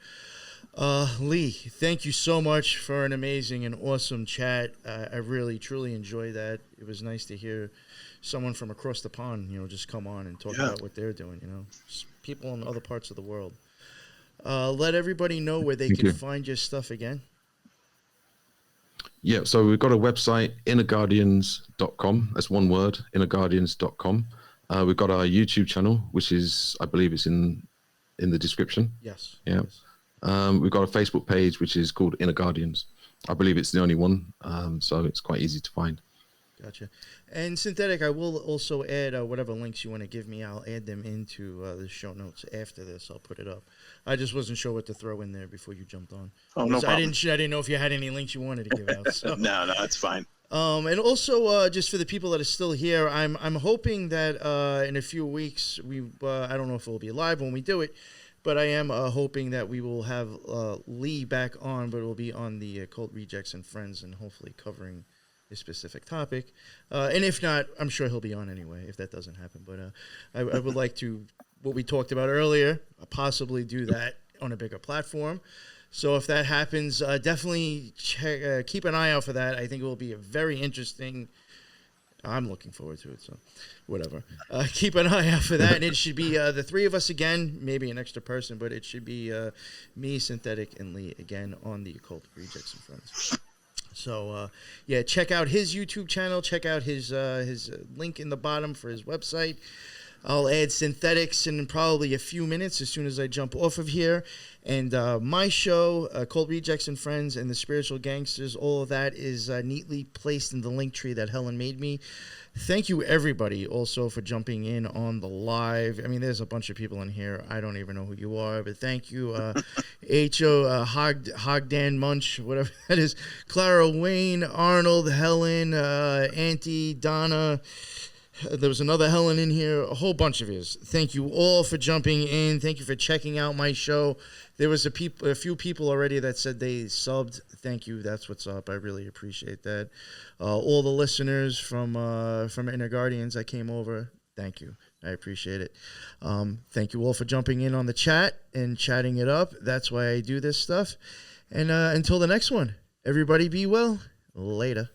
Lee, thank you so much for an amazing and awesome chat. I really, truly enjoyed that. It was nice to hear someone from across the pond, just come on and talk about what they're doing, Just people in other parts of the world. Let everybody know where they can find your stuff again. Yeah, so we've got a website, innerguardians.com. That's one word, innerguardians.com. We've got our YouTube channel, which is, I believe it's in the description. Yes. Yeah. Yes. We've got a Facebook page, which is called Inner Guardians. I believe it's the only one, so it's quite easy to find. Gotcha. And Synthetic, I will also add whatever links you want to give me. I'll add them into the show notes after this. I'll put it up. I just wasn't sure what to throw in there before you jumped on. Oh, no problem. I didn't know if you had any links you wanted to give out. So. No, it's fine. And also, just for the people that are still here, I'm hoping that in a few weeks I don't know if it will be live when we do it, but I am hoping that we will have Lee back on, but it will be on the Occult Rejects and Friends, and hopefully covering a specific topic. And if not, I'm sure he'll be on anyway if that doesn't happen. But I would like to, what we talked about earlier, possibly do that on a bigger platform. So if that happens, definitely keep an eye out for that. I think it will be a very interesting I'm looking forward to it, so whatever. Keep an eye out for that, and it should be the three of us again, maybe an extra person, but it should be me, Synthetic, and Lee again on the Occult Rejects and Friends. So, yeah, check out his YouTube channel. Check out his link in the bottom for his website. I'll add Synthetics in probably a few minutes as soon as I jump off of here. And my show, Occult Rejects and Friends and the Spiritual Gangsters, all of that is neatly placed in the link tree that Helen made me. Thank you, everybody, also for jumping in on the live. I mean, there's a bunch of people in here. I don't even know who you are, but thank you. H.O. Hogdan Munch, whatever that is. Clara Wayne, Arnold, Helen, Auntie, Donna. There was another Helen in here, a whole bunch of yous. Thank you all for jumping in. Thank you for checking out my show. There was a few people already that said they subbed. Thank you. That's what's up. I really appreciate that. All the listeners from Inner Guardians that came over, thank you. I appreciate it. Thank you all for jumping in on the chat and chatting it up. That's why I do this stuff. And until the next one, everybody be well. Later.